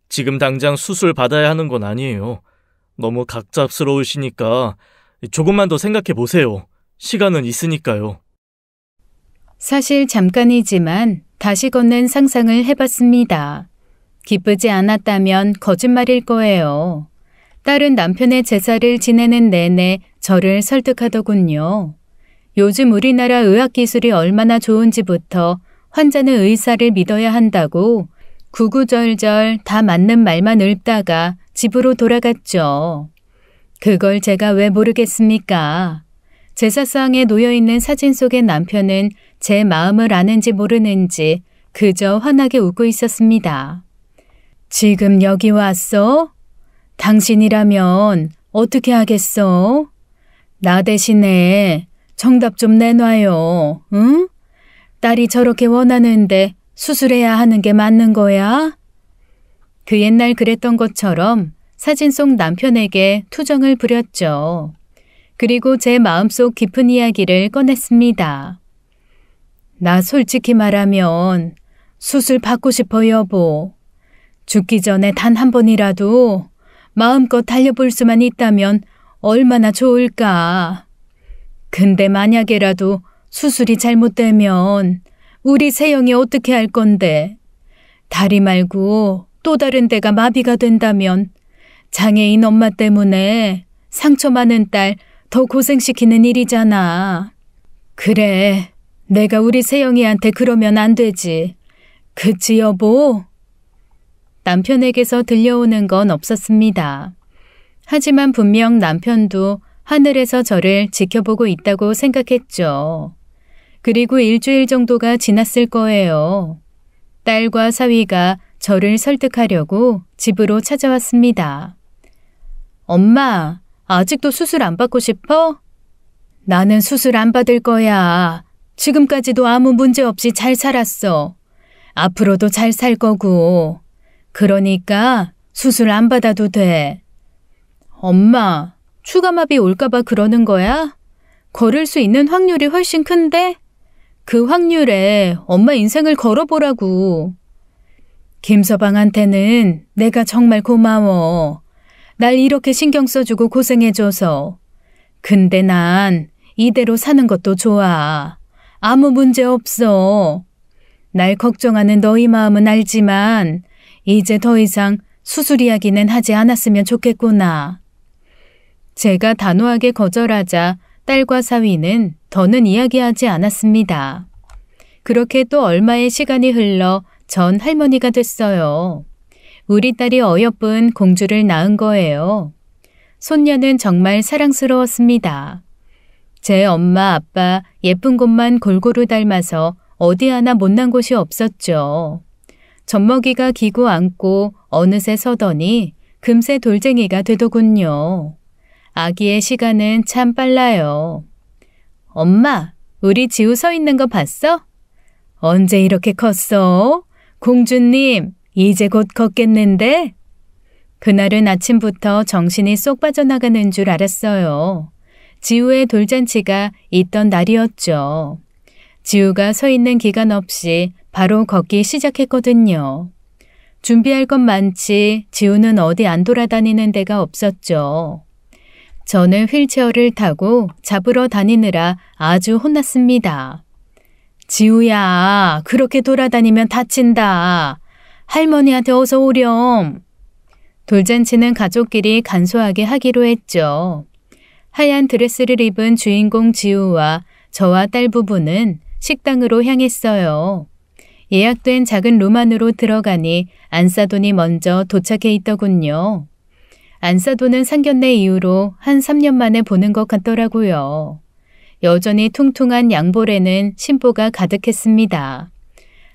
지금 당장 수술 받아야 하는 건 아니에요. 너무 갑작스러우시니까 조금만 더 생각해 보세요. 시간은 있으니까요. 사실 잠깐이지만 다시 걷는 상상을 해봤습니다. 기쁘지 않았다면 거짓말일 거예요. 딸은 남편의 제사를 지내는 내내 저를 설득하더군요. 요즘 우리나라 의학기술이 얼마나 좋은지부터 환자는 의사를 믿어야 한다고 구구절절 다 맞는 말만 읊다가 집으로 돌아갔죠. 그걸 제가 왜 모르겠습니까? 제사상에 놓여있는 사진 속의 남편은 제 마음을 아는지 모르는지 그저 환하게 웃고 있었습니다. 지금 여기 왔어? 당신이라면 어떻게 하겠어? 나 대신에 정답 좀 내놔요. 응? 딸이 저렇게 원하는데 수술해야 하는 게 맞는 거야? 그 옛날 그랬던 것처럼 사진 속 남편에게 투정을 부렸죠. 그리고 제 마음속 깊은 이야기를 꺼냈습니다. 나 솔직히 말하면 수술 받고 싶어 여보. 죽기 전에 단 한 번이라도 마음껏 달려볼 수만 있다면 얼마나 좋을까. 근데 만약에라도 수술이 잘못되면 우리 세영이 어떻게 할 건데. 다리 말고 또 다른 데가 마비가 된다면 장애인 엄마 때문에 상처 많은 딸 더 고생시키는 일이잖아. 그래, 내가 우리 세영이한테 그러면 안 되지. 그치 여보? 남편에게서 들려오는 건 없었습니다. 하지만 분명 남편도 하늘에서 저를 지켜보고 있다고 생각했죠. 그리고 일주일 정도가 지났을 거예요. 딸과 사위가 저를 설득하려고 집으로 찾아왔습니다. 엄마, 아직도 수술 안 받고 싶어? 나는 수술 안 받을 거야. 지금까지도 아무 문제 없이 잘 살았어. 앞으로도 잘 살 거고. 그러니까 수술 안 받아도 돼. 엄마, 추가마비 올까봐 그러는 거야? 걸을 수 있는 확률이 훨씬 큰데? 그 확률에 엄마 인생을 걸어보라고. 김서방한테는 내가 정말 고마워. 날 이렇게 신경 써주고 고생해줘서. 근데 난 이대로 사는 것도 좋아. 아무 문제 없어. 날 걱정하는 너희 마음은 알지만 이제 더 이상 수술 이야기는 하지 않았으면 좋겠구나. 제가 단호하게 거절하자 딸과 사위는 더는 이야기하지 않았습니다. 그렇게 또 얼마의 시간이 흘러 전 할머니가 됐어요. 우리 딸이 어여쁜 공주를 낳은 거예요. 손녀는 정말 사랑스러웠습니다. 제 엄마, 아빠 예쁜 곳만 골고루 닮아서 어디 하나 못난 곳이 없었죠. 젖먹이가 기고 앉고 어느새 서더니 금세 돌쟁이가 되더군요. 아기의 시간은 참 빨라요. 엄마, 우리 지우 서 있는 거 봤어? 언제 이렇게 컸어? 공주님, 이제 곧 걷겠는데? 그날은 아침부터 정신이 쏙 빠져나가는 줄 알았어요. 지우의 돌잔치가 있던 날이었죠. 지우가 서 있는 기간 없이 바로 걷기 시작했거든요. 준비할 것 많지 지우는 어디 안 돌아다니는 데가 없었죠. 저는 휠체어를 타고 잡으러 다니느라 아주 혼났습니다. 지우야, 그렇게 돌아다니면 다친다. 할머니한테 어서 오렴. 돌잔치는 가족끼리 간소하게 하기로 했죠. 하얀 드레스를 입은 주인공 지우와 저와 딸 부부는 식당으로 향했어요. 예약된 작은 루만으로 들어가니 안사돈이 먼저 도착해 있더군요. 안사돈은 상견례 이후로 한 3년 만에 보는 것 같더라고요. 여전히 퉁퉁한 양볼에는 심보가 가득했습니다.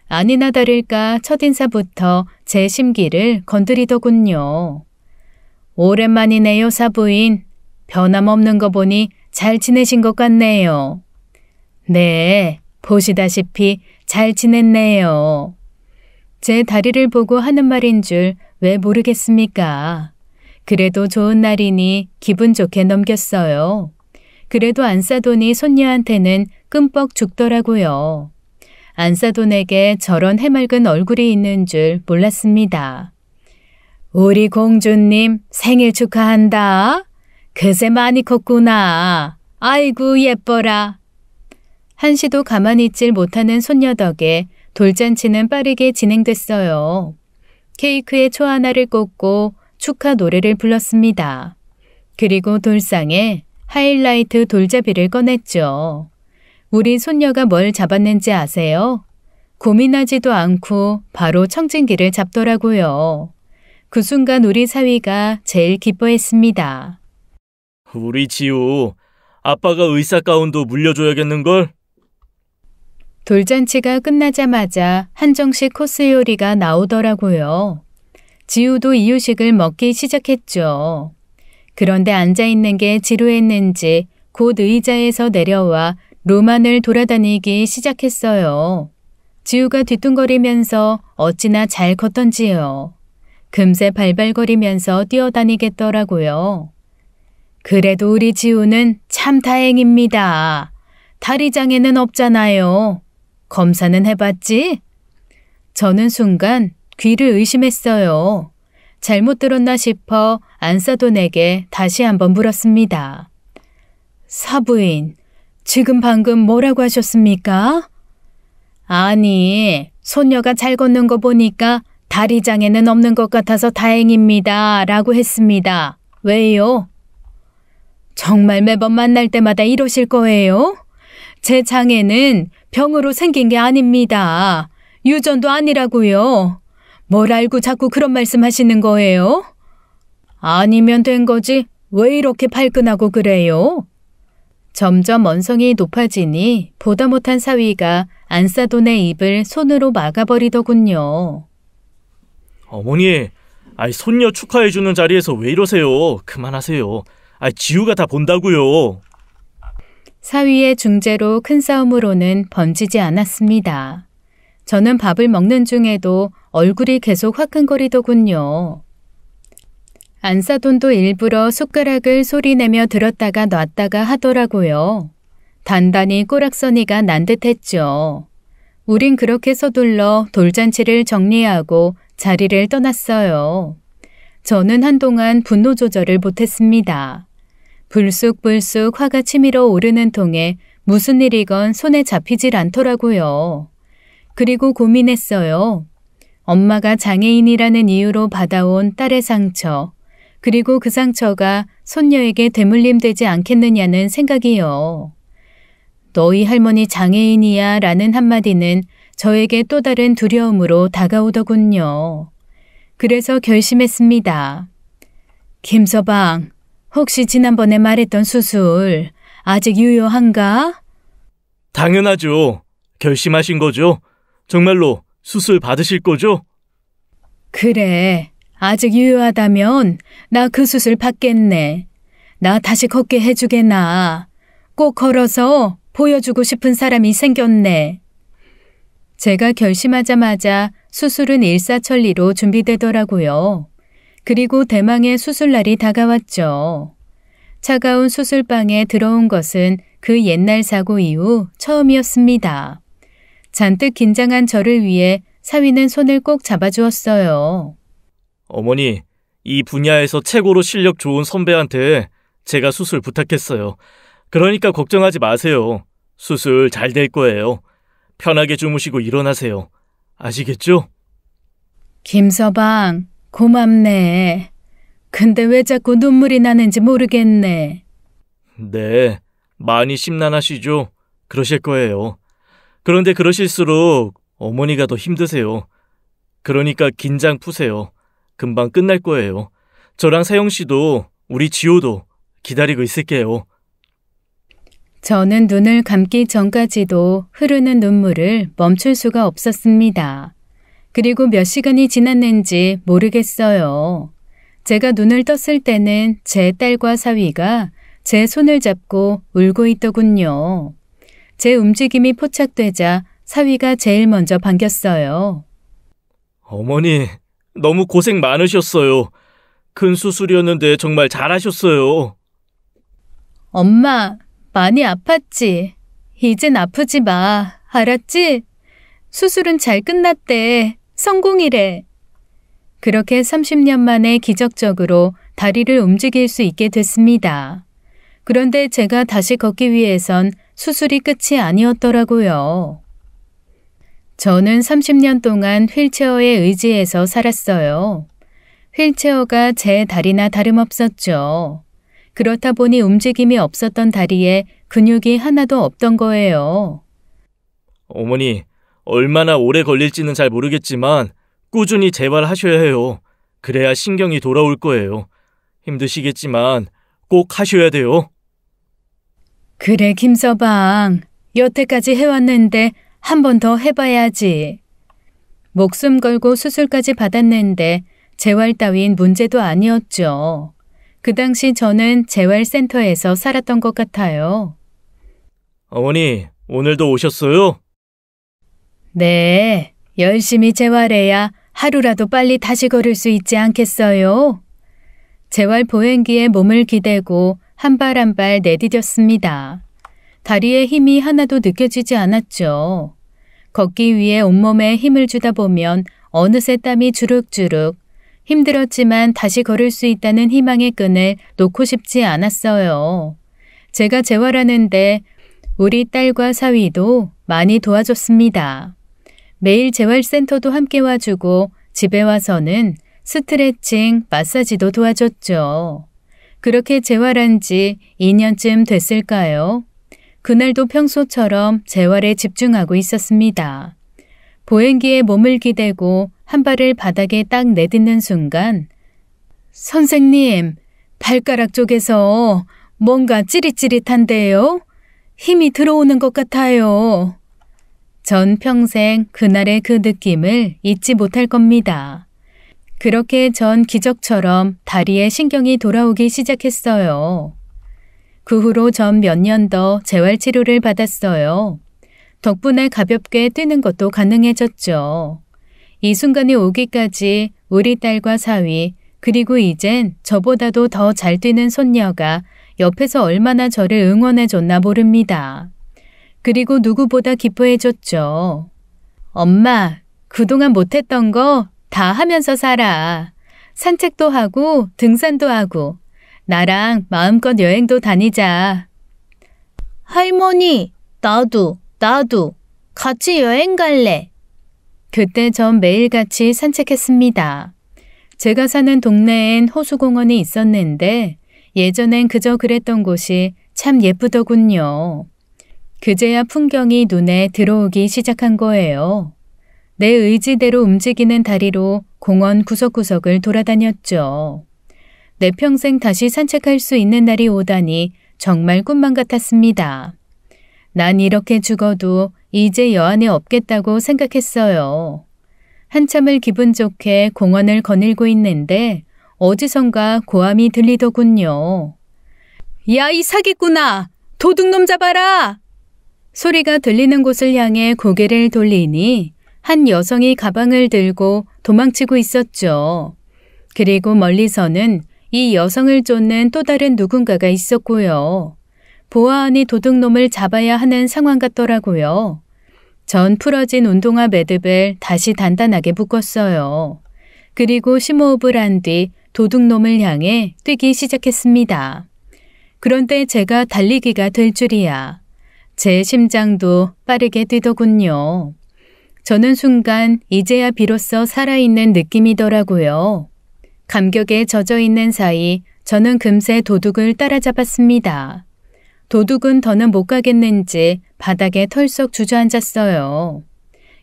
아니나 다를까 첫인사부터 제 심기를 건드리더군요. 오랜만이네요, 사부인. 변함없는 거 보니 잘 지내신 것 같네요. 네, 보시다시피 잘 지냈네요. 제 다리를 보고 하는 말인 줄 왜 모르겠습니까? 그래도 좋은 날이니 기분 좋게 넘겼어요. 그래도 안사돈이 손녀한테는 끔뻑 죽더라고요. 안사돈에게 저런 해맑은 얼굴이 있는 줄 몰랐습니다. 우리 공주님 생일 축하한다. 그새 많이 컸구나. 아이고 예뻐라. 한시도 가만히 있질 못하는 손녀 덕에 돌잔치는 빠르게 진행됐어요. 케이크에 초 하나를 꽂고 축하 노래를 불렀습니다. 그리고 돌상에 하이라이트 돌잡이를 꺼냈죠. 우리 손녀가 뭘 잡았는지 아세요? 고민하지도 않고 바로 청진기를 잡더라고요. 그 순간 우리 사위가 제일 기뻐했습니다. 우리 지우, 아빠가 의사 가운도 물려줘야겠는걸? 돌잔치가 끝나자마자 한정식 코스 요리가 나오더라고요. 지우도 이유식을 먹기 시작했죠. 그런데 앉아있는 게 지루했는지 곧 의자에서 내려와 루만을 돌아다니기 시작했어요. 지우가 뒤뚱거리면서 어찌나 잘 걷던지요. 금세 발발거리면서 뛰어다니겠더라고요. 그래도 우리 지우는 참 다행입니다. 다리 장애는 없잖아요. 검사는 해봤지? 저는 순간 귀를 의심했어요. 잘못 들었나 싶어 안사돈에게 다시 한번 물었습니다. 사부인, 지금 방금 뭐라고 하셨습니까? 아니, 손녀가 잘 걷는 거 보니까 다리 장애는 없는 것 같아서 다행입니다. 라고 했습니다. 왜요? 정말 매번 만날 때마다 이러실 거예요? 제 장애는 병으로 생긴 게 아닙니다. 유전도 아니라고요. 뭘 알고 자꾸 그런 말씀 하시는 거예요? 아니면 된 거지 왜 이렇게 발끈하고 그래요? 점점 언성이 높아지니 보다 못한 사위가 안사돈의 입을 손으로 막아버리더군요. 어머니, 손녀 축하해주는 자리에서 왜 이러세요? 그만하세요. 지우가 다 본다고요. 사위의 중재로 큰 싸움으로는 번지지 않았습니다. 저는 밥을 먹는 중에도 얼굴이 계속 화끈거리더군요. 안사돈도 일부러 숟가락을 소리내며 들었다가 놨다가 하더라고요. 단단히 꼬락서니가 난 듯했죠. 우린 그렇게 서둘러 돌잔치를 정리하고 자리를 떠났어요. 저는 한동안 분노 조절을 못했습니다. 불쑥불쑥 화가 치밀어 오르는 통에 무슨 일이건 손에 잡히질 않더라고요. 그리고 고민했어요. 엄마가 장애인이라는 이유로 받아온 딸의 상처, 그리고 그 상처가 손녀에게 대물림되지 않겠느냐는 생각이요. 너희 할머니 장애인이야 라는 한마디는 저에게 또 다른 두려움으로 다가오더군요. 그래서 결심했습니다. 김서방, 혹시 지난번에 말했던 수술 아직 유효한가? 당연하죠. 결심하신 거죠? 정말로 수술 받으실 거죠? 그래, 아직 유효하다면 나 그 수술 받겠네. 나 다시 걷게 해주게나. 꼭 걸어서 보여주고 싶은 사람이 생겼네. 제가 결심하자마자 수술은 일사천리로 준비되더라고요. 그리고 대망의 수술날이 다가왔죠. 차가운 수술방에 들어온 것은 그 옛날 사고 이후 처음이었습니다. 잔뜩 긴장한 저를 위해 사위는 손을 꼭 잡아주었어요. 어머니, 이 분야에서 최고로 실력 좋은 선배한테 제가 수술 부탁했어요. 그러니까 걱정하지 마세요. 수술 잘 될 거예요. 편하게 주무시고 일어나세요. 아시겠죠? 김서방, 고맙네. 근데 왜 자꾸 눈물이 나는지 모르겠네. 네, 많이 심란하시죠? 그러실 거예요. 그런데 그러실수록 어머니가 더 힘드세요. 그러니까 긴장 푸세요. 금방 끝날 거예요. 저랑 세영 씨도 우리 지호도 기다리고 있을게요. 저는 눈을 감기 전까지도 흐르는 눈물을 멈출 수가 없었습니다. 그리고 몇 시간이 지났는지 모르겠어요. 제가 눈을 떴을 때는 제 딸과 사위가 제 손을 잡고 울고 있더군요. 제 움직임이 포착되자 사위가 제일 먼저 반겼어요. 어머니, 너무 고생 많으셨어요. 큰 수술이었는데 정말 잘하셨어요. 엄마, 많이 아팠지? 이젠 아프지 마. 알았지? 수술은 잘 끝났대. 성공이래. 그렇게 30년 만에 기적적으로 다리를 움직일 수 있게 됐습니다. 그런데 제가 다시 걷기 위해선 수술이 끝이 아니었더라고요. 저는 30년 동안 휠체어에 의지해서 살았어요. 휠체어가 제 다리나 다름없었죠. 그렇다 보니 움직임이 없었던 다리에 근육이 하나도 없던 거예요. 어머니, 얼마나 오래 걸릴지는 잘 모르겠지만 꾸준히 재활하셔야 해요. 그래야 신경이 돌아올 거예요. 힘드시겠지만 꼭 하셔야 돼요. 그래, 김서방. 여태까지 해왔는데 한 번 더 해봐야지. 목숨 걸고 수술까지 받았는데 재활 따윈 문제도 아니었죠. 그 당시 저는 재활센터에서 살았던 것 같아요. 어머니, 오늘도 오셨어요? 네, 열심히 재활해야 하루라도 빨리 다시 걸을 수 있지 않겠어요? 재활 보행기에 몸을 기대고 한 발 한 발 내디뎠습니다. 다리에 힘이 하나도 느껴지지 않았죠. 걷기 위해 온몸에 힘을 주다 보면 어느새 땀이 주룩주룩. 힘들었지만 다시 걸을 수 있다는 희망의 끈을 놓고 싶지 않았어요. 제가 재활하는데 우리 딸과 사위도 많이 도와줬습니다. 매일 재활센터도 함께 와주고 집에 와서는 스트레칭, 마사지도 도와줬죠. 그렇게 재활한 지 2년쯤 됐을까요? 그날도 평소처럼 재활에 집중하고 있었습니다. 보행기에 몸을 기대고 한 발을 바닥에 딱 내딛는 순간 선생님, 발가락 쪽에서 뭔가 찌릿찌릿한데요? 힘이 들어오는 것 같아요. 전 평생 그날의 그 느낌을 잊지 못할 겁니다. 그렇게 전 기적처럼 다리에 신경이 돌아오기 시작했어요. 그 후로 전 몇 년 더 재활치료를 받았어요. 덕분에 가볍게 뛰는 것도 가능해졌죠. 이 순간이 오기까지 우리 딸과 사위, 그리고 이젠 저보다도 더 잘 뛰는 손녀가 옆에서 얼마나 저를 응원해줬나 모릅니다. 그리고 누구보다 기뻐해줬죠. 엄마, 그동안 못했던 거 다 하면서 살아. 산책도 하고 등산도 하고 나랑 마음껏 여행도 다니자. 할머니, 나도 같이 여행 갈래. 그때 전 매일같이 산책했습니다. 제가 사는 동네엔 호수공원이 있었는데 예전엔 그저 그랬던 곳이 참 예쁘더군요. 그제야 풍경이 눈에 들어오기 시작한 거예요. 내 의지대로 움직이는 다리로 공원 구석구석을 돌아다녔죠. 내 평생 다시 산책할 수 있는 날이 오다니 정말 꿈만 같았습니다. 난 이렇게 죽어도 이제 여한에 없겠다고 생각했어요. 한참을 기분 좋게 공원을 거닐고 있는데 어디선가 고함이 들리더군요. 야, 이 사기꾼아! 도둑놈 잡아라! 소리가 들리는 곳을 향해 고개를 돌리니 한 여성이 가방을 들고 도망치고 있었죠. 그리고 멀리서는 이 여성을 쫓는 또 다른 누군가가 있었고요. 보아하니 도둑놈을 잡아야 하는 상황 같더라고요. 전 풀어진 운동화 매듭을 다시 단단하게 묶었어요. 그리고 심호흡을 한 뒤 도둑놈을 향해 뛰기 시작했습니다. 그런데 제가 달리기가 될 줄이야. 제 심장도 빠르게 뛰더군요. 저는 순간 이제야 비로소 살아있는 느낌이더라고요. 감격에 젖어있는 사이 저는 금세 도둑을 따라잡았습니다. 도둑은 더는 못 가겠는지 바닥에 털썩 주저앉았어요.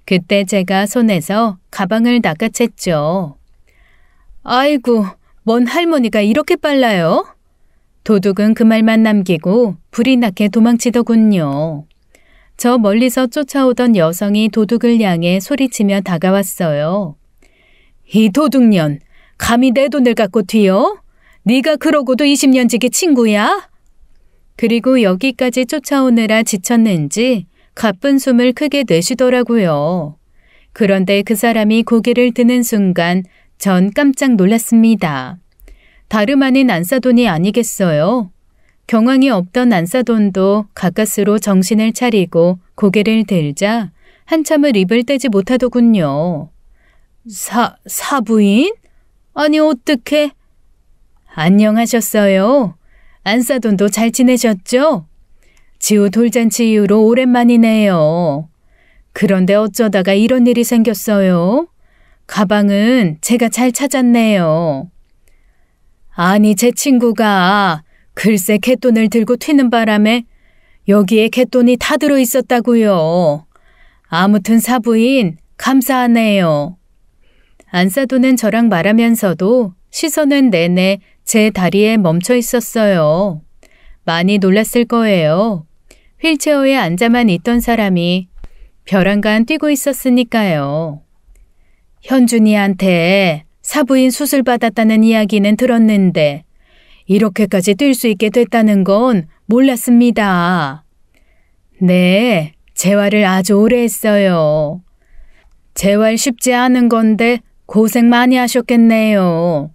그때 제가 손에서 가방을 낚아챘죠. 아이고, 뭔 할머니가 이렇게 빨라요? 도둑은 그 말만 남기고 불이 나게 도망치더군요. 저 멀리서 쫓아오던 여성이 도둑을 향해 소리치며 다가왔어요. 이 도둑년, 감히 내 돈을 갖고 튀어? 네가 그러고도 20년 지기 친구야? 그리고 여기까지 쫓아오느라 지쳤는지 가쁜 숨을 크게 내쉬더라고요. 그런데 그 사람이 고개를 드는 순간 전 깜짝 놀랐습니다. 다름 아닌 안사돈이 아니겠어요? 경황이 없던 안사돈도 가까스로 정신을 차리고 고개를 들자 한참을 입을 떼지 못하더군요. 사부인? 아니 어떡해? 안녕하셨어요. 안사돈도 잘 지내셨죠? 지우 돌잔치 이후로 오랜만이네요. 그런데 어쩌다가 이런 일이 생겼어요? 가방은 제가 잘 찾았네요. 아니 제 친구가 글쎄 갯돈을 들고 튀는 바람에 여기에 갯돈이 다 들어있었다고요. 아무튼 사부인 감사하네요. 안사돈은 저랑 말하면서도 시선은 내내 제 다리에 멈춰 있었어요. 많이 놀랐을 거예요. 휠체어에 앉아만 있던 사람이 벼랑간 뛰고 있었으니까요. 현준이한테 사부인 수술 받았다는 이야기는 들었는데 이렇게까지 뛸 수 있게 됐다는 건 몰랐습니다. 네, 재활을 아주 오래 했어요. 재활 쉽지 않은 건데 고생 많이 하셨겠네요.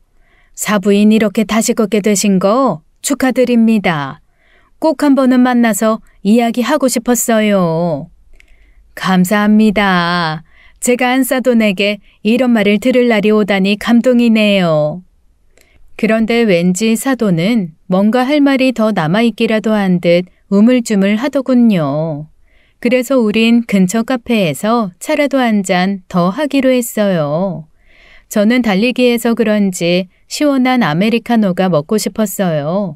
사부인 이렇게 다시 걷게 되신 거 축하드립니다. 꼭 한 번은 만나서 이야기하고 싶었어요. 감사합니다. 제가 안사돈에게 이런 말을 들을 날이 오다니 감동이네요. 그런데 왠지 사돈은 뭔가 할 말이 더 남아있기라도 한 듯 우물쭈물 하더군요. 그래서 우린 근처 카페에서 차라도 한 잔 더 하기로 했어요. 저는 달리기해서 그런지 시원한 아메리카노가 먹고 싶었어요.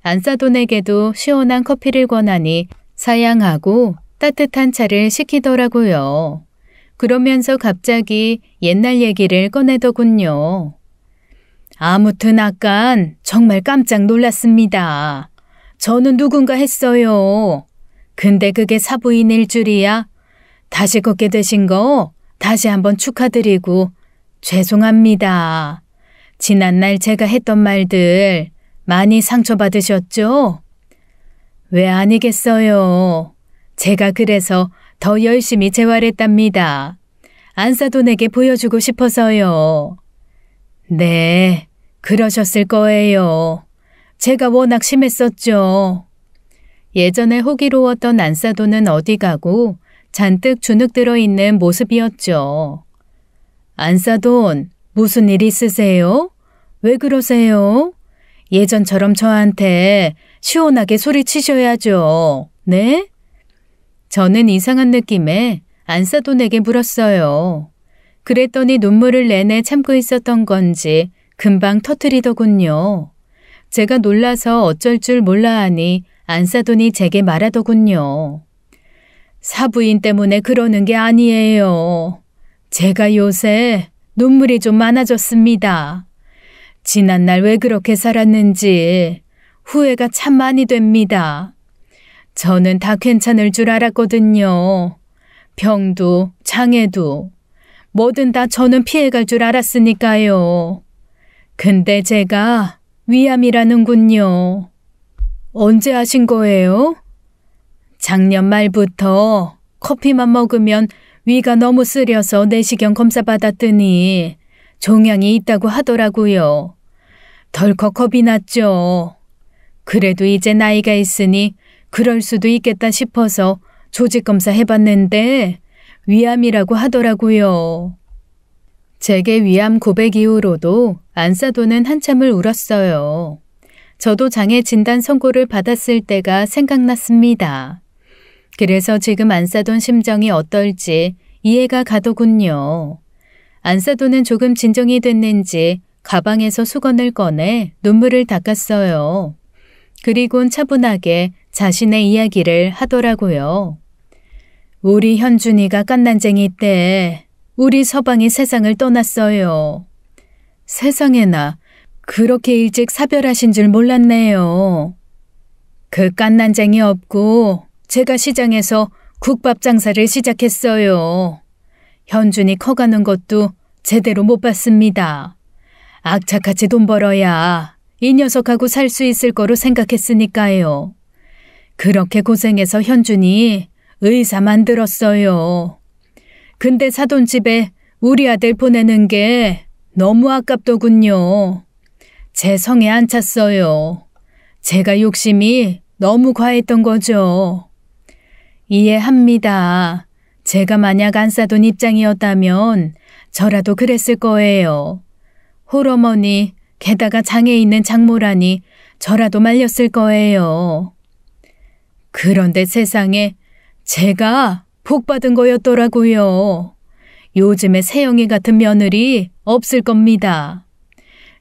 안사돈에게도 시원한 커피를 권하니 사양하고 따뜻한 차를 시키더라고요. 그러면서 갑자기 옛날 얘기를 꺼내더군요. 아무튼 아깐 정말 깜짝 놀랐습니다. 저는 누군가 했어요. 근데 그게 사부인일 줄이야. 다시 걷게 되신 거 다시 한번 축하드리고 죄송합니다. 지난날 제가 했던 말들 많이 상처받으셨죠? 왜 아니겠어요. 제가 그래서 더 열심히 재활했답니다. 안사돈에게 보여주고 싶어서요. 네, 그러셨을 거예요. 제가 워낙 심했었죠. 예전에 호기로웠던 안사돈은 어디 가고 잔뜩 주눅 들어있는 모습이었죠. 안사돈, 무슨 일 있으세요? 왜 그러세요? 예전처럼 저한테 시원하게 소리치셔야죠. 네? 저는 이상한 느낌에 안사돈에게 물었어요. 그랬더니 눈물을 내내 참고 있었던 건지 금방 터뜨리더군요. 제가 놀라서 어쩔 줄 몰라 하니 안사돈이 제게 말하더군요. 사부인 때문에 그러는 게 아니에요. 제가 요새 눈물이 좀 많아졌습니다. 지난날 왜 그렇게 살았는지 후회가 참 많이 됩니다. 저는 다 괜찮을 줄 알았거든요. 병도 장애도 뭐든 다 저는 피해갈 줄 알았으니까요. 근데 제가 위암이라는군요. 언제 아신 거예요? 작년 말부터 커피만 먹으면 위가 너무 쓰려서 내시경 검사 받았더니 종양이 있다고 하더라고요. 덜컥 겁이 났죠. 그래도 이제 나이가 있으니 그럴 수도 있겠다 싶어서 조직 검사 해봤는데 위암이라고 하더라고요. 제게 위암 고백 이후로도 안사돈은 한참을 울었어요. 저도 장애 진단 선고를 받았을 때가 생각났습니다. 그래서 지금 안사돈 심정이 어떨지 이해가 가더군요. 안사돈은 조금 진정이 됐는지 가방에서 수건을 꺼내 눈물을 닦았어요. 그리곤 차분하게 자신의 이야기를 하더라고요. 우리 현준이가 깐난쟁이 때 우리 서방이 세상을 떠났어요. 세상에나 그렇게 일찍 사별하신 줄 몰랐네요. 그 깐난쟁이 없고 제가 시장에서 국밥 장사를 시작했어요. 현준이 커가는 것도 제대로 못 봤습니다. 악착같이 돈 벌어야 이 녀석하고 살 수 있을 거로 생각했으니까요. 그렇게 고생해서 현준이 의사 만들었어요. 근데 사돈집에 우리 아들 보내는 게 너무 아깝더군요. 제 성에 안 찼어요. 제가 욕심이 너무 과했던 거죠. 이해합니다. 제가 만약 안사돈 입장이었다면 저라도 그랬을 거예요. 홀어머니, 게다가 장애 있는 장모라니 저라도 말렸을 거예요. 그런데 세상에 제가 복받은 거였더라고요. 요즘에 세영이 같은 며느리 없을 겁니다.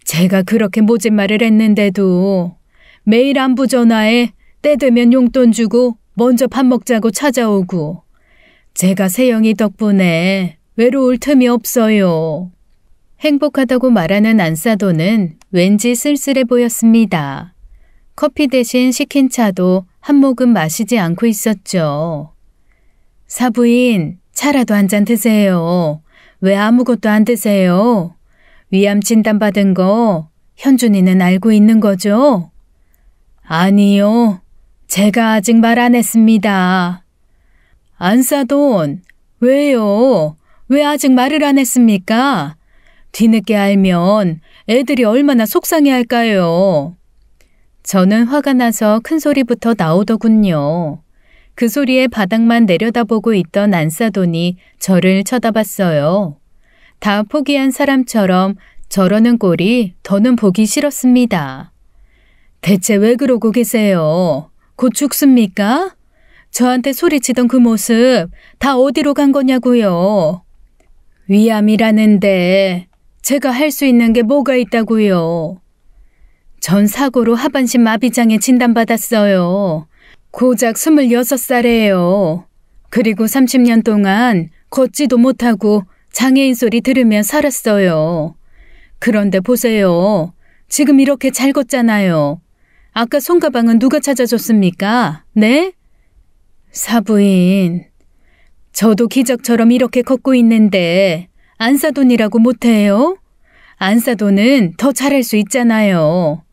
제가 그렇게 모진 말을 했는데도 매일 안부 전화에 때 되면 용돈 주고 먼저 밥 먹자고 찾아오고 제가 세영이 덕분에 외로울 틈이 없어요. 행복하다고 말하는 안사돈은 왠지 쓸쓸해 보였습니다. 커피 대신 시킨 차도 한 모금 마시지 않고 있었죠. 사부인, 차라도 한 잔 드세요. 왜 아무것도 안 드세요? 위암 진단받은 거 현준이는 알고 있는 거죠? 아니요. 제가 아직 말 안 했습니다. 안사돈, 왜요? 왜 아직 말을 안 했습니까? 뒤늦게 알면 애들이 얼마나 속상해할까요? 저는 화가 나서 큰 소리부터 나오더군요. 그 소리에 바닥만 내려다보고 있던 안사돈이 저를 쳐다봤어요. 다 포기한 사람처럼 저러는 꼴이 더는 보기 싫었습니다. 대체 왜 그러고 계세요? 곧 죽습니까? 저한테 소리치던 그 모습 다 어디로 간 거냐고요? 위암이라는데 제가 할 수 있는 게 뭐가 있다고요? 전 사고로 하반신 마비장애 진단받았어요. 고작 26살이에요. 그리고 30년 동안 걷지도 못하고 장애인 소리 들으며 살았어요. 그런데 보세요. 지금 이렇게 잘 걷잖아요. 아까 손가방은 누가 찾아줬습니까? 네? 사부인, 저도 기적처럼 이렇게 걷고 있는데 안사돈이라고 못해요? 안사돈은 더 잘할 수 있잖아요.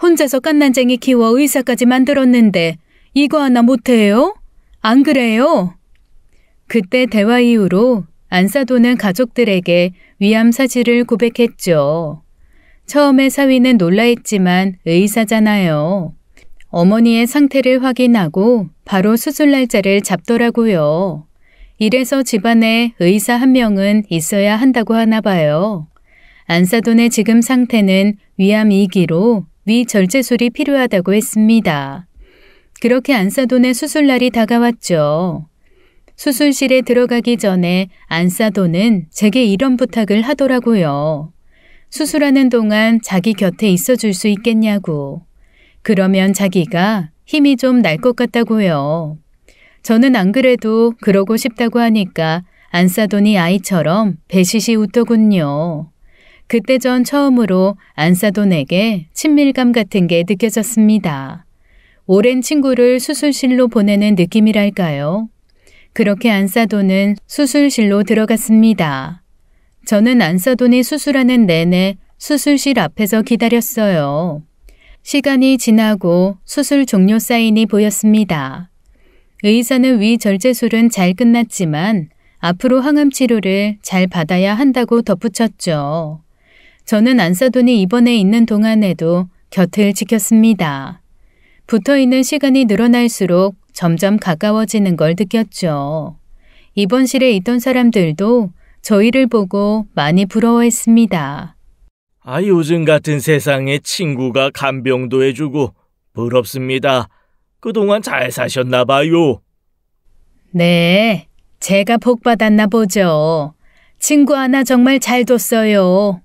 혼자서 깐난쟁이 키워 의사까지 만들었는데 이거 하나 못해요? 안 그래요? 그때 대화 이후로 안사돈은 가족들에게 위암 사실을 고백했죠. 처음에 사위는 놀라했지만 의사잖아요. 어머니의 상태를 확인하고 바로 수술 날짜를 잡더라고요. 이래서 집안에 의사 한 명은 있어야 한다고 하나 봐요. 안사돈의 지금 상태는 위암 2기로 위절제술이 필요하다고 했습니다. 그렇게 안사돈의 수술날이 다가왔죠. 수술실에 들어가기 전에 안사돈은 제게 이런 부탁을 하더라고요. 수술하는 동안 자기 곁에 있어줄 수 있겠냐고. 그러면 자기가 힘이 좀 날 것 같다고요. 저는 안 그래도 그러고 싶다고 하니까 안사돈이 아이처럼 배시시 웃더군요. 그때 전 처음으로 안사돈에게 친밀감 같은 게 느껴졌습니다. 오랜 친구를 수술실로 보내는 느낌이랄까요? 그렇게 안사돈은 수술실로 들어갔습니다. 저는 안사돈이 수술하는 내내 수술실 앞에서 기다렸어요. 시간이 지나고 수술 종료 사인이 보였습니다. 의사는 위절제술은 잘 끝났지만 앞으로 항암 치료를 잘 받아야 한다고 덧붙였죠. 저는 안사돈이 입원해 있는 동안에도 곁을 지켰습니다. 붙어있는 시간이 늘어날수록 점점 가까워지는 걸 느꼈죠. 입원실에 있던 사람들도 저희를 보고 많이 부러워했습니다. 요즘 같은 세상에 친구가 간병도 해주고 부럽습니다. 그동안 잘 사셨나 봐요. 네, 제가 복 받았나 보죠. 친구 하나 정말 잘 뒀어요.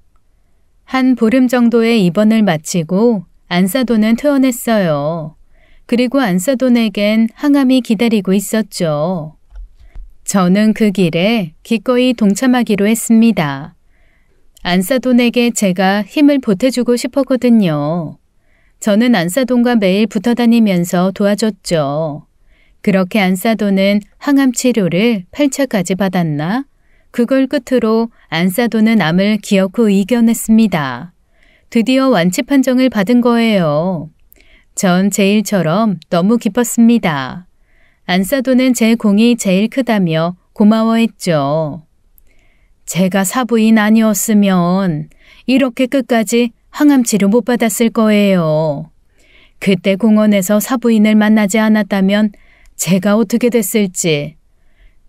한 보름 정도의 입원을 마치고 안사돈은 퇴원했어요. 그리고 안사돈에겐 항암이 기다리고 있었죠. 저는 그 길에 기꺼이 동참하기로 했습니다. 안사돈에게 제가 힘을 보태주고 싶었거든요. 저는 안사돈과 매일 붙어 다니면서 도와줬죠. 그렇게 안사돈은 항암 치료를 8차까지 받았나? 그걸 끝으로 안사돈은 암을 기어코 이겨냈습니다. 드디어 완치 판정을 받은 거예요. 전 제 일처럼 너무 기뻤습니다. 안사돈은 제 공이 제일 크다며 고마워했죠. 제가 사부인 아니었으면 이렇게 끝까지 항암 치료 못 받았을 거예요. 그때 공원에서 사부인을 만나지 않았다면 제가 어떻게 됐을지.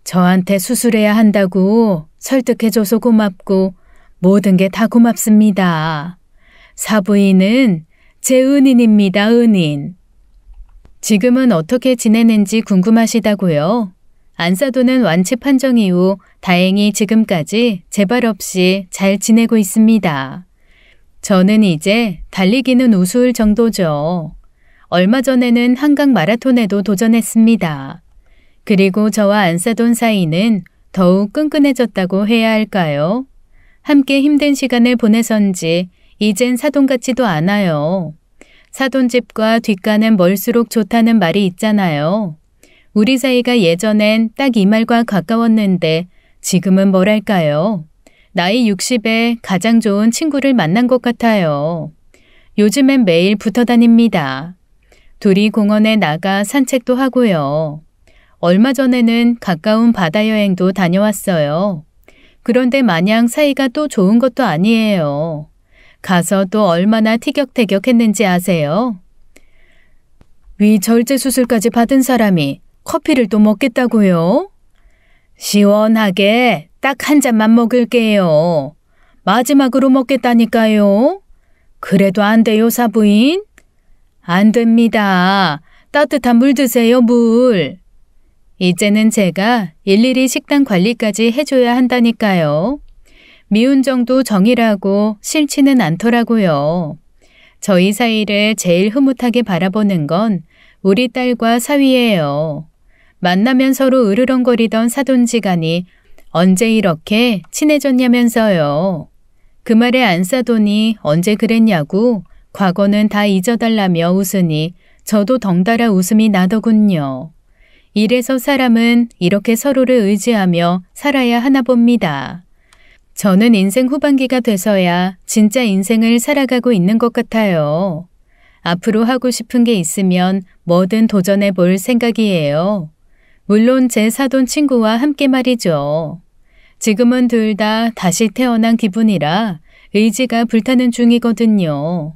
저한테 수술해야 한다고 설득해줘서 고맙고 모든 게 다 고맙습니다. 사부인은 제 은인입니다, 은인. 지금은 어떻게 지내는지 궁금하시다고요? 안사돈은 완치 판정 이후 다행히 지금까지 재발 없이 잘 지내고 있습니다. 저는 이제 달리기는 우스울 정도죠. 얼마 전에는 한강 마라톤에도 도전했습니다. 그리고 저와 안사돈 사이는 더욱 끈끈해졌다고 해야 할까요? 함께 힘든 시간을 보내선지 이젠 사돈 같지도 않아요. 사돈 집과 뒷가는 멀수록 좋다는 말이 있잖아요. 우리 사이가 예전엔 딱 이 말과 가까웠는데 지금은 뭐랄까요? 나이 60에 가장 좋은 친구를 만난 것 같아요. 요즘엔 매일 붙어 다닙니다. 둘이 공원에 나가 산책도 하고요. 얼마 전에는 가까운 바다 여행도 다녀왔어요. 그런데 마냥 사이가 또 좋은 것도 아니에요. 가서 또 얼마나 티격태격했는지 아세요? 위절제 수술까지 받은 사람이 커피를 또 먹겠다고요? 시원하게 딱 한 잔만 먹을게요. 마지막으로 먹겠다니까요. 그래도 안 돼요, 사부인? 안 됩니다. 따뜻한 물 드세요, 물. 이제는 제가 일일이 식단 관리까지 해줘야 한다니까요. 미운 정도 정이라고 싫지는 않더라고요. 저희 사이를 제일 흐뭇하게 바라보는 건 우리 딸과 사위예요. 만나면 서로 으르렁거리던 사돈지간이 언제 이렇게 친해졌냐면서요. 그 말에 안사돈이 언제 그랬냐고 과거는 다 잊어달라며 웃으니 저도 덩달아 웃음이 나더군요. 이래서 사람은 이렇게 서로를 의지하며 살아야 하나 봅니다. 저는 인생 후반기가 돼서야 진짜 인생을 살아가고 있는 것 같아요. 앞으로 하고 싶은 게 있으면 뭐든 도전해 볼 생각이에요. 물론 제 사돈 친구와 함께 말이죠. 지금은 둘 다 다시 태어난 기분이라 의지가 불타는 중이거든요.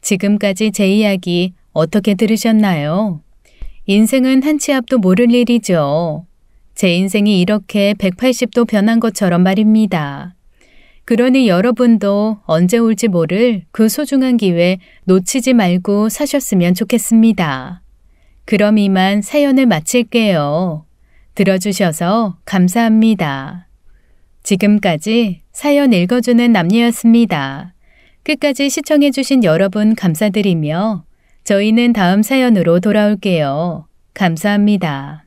지금까지 제 이야기 어떻게 들으셨나요? 인생은 한 치 앞도 모를 일이죠. 제 인생이 이렇게 180도 변한 것처럼 말입니다. 그러니 여러분도 언제 올지 모를 그 소중한 기회 놓치지 말고 사셨으면 좋겠습니다. 그럼 이만 사연을 마칠게요. 들어주셔서 감사합니다. 지금까지 사연 읽어주는 남녀였습니다. 끝까지 시청해주신 여러분 감사드리며 저희는 다음 사연으로 돌아올게요. 감사합니다.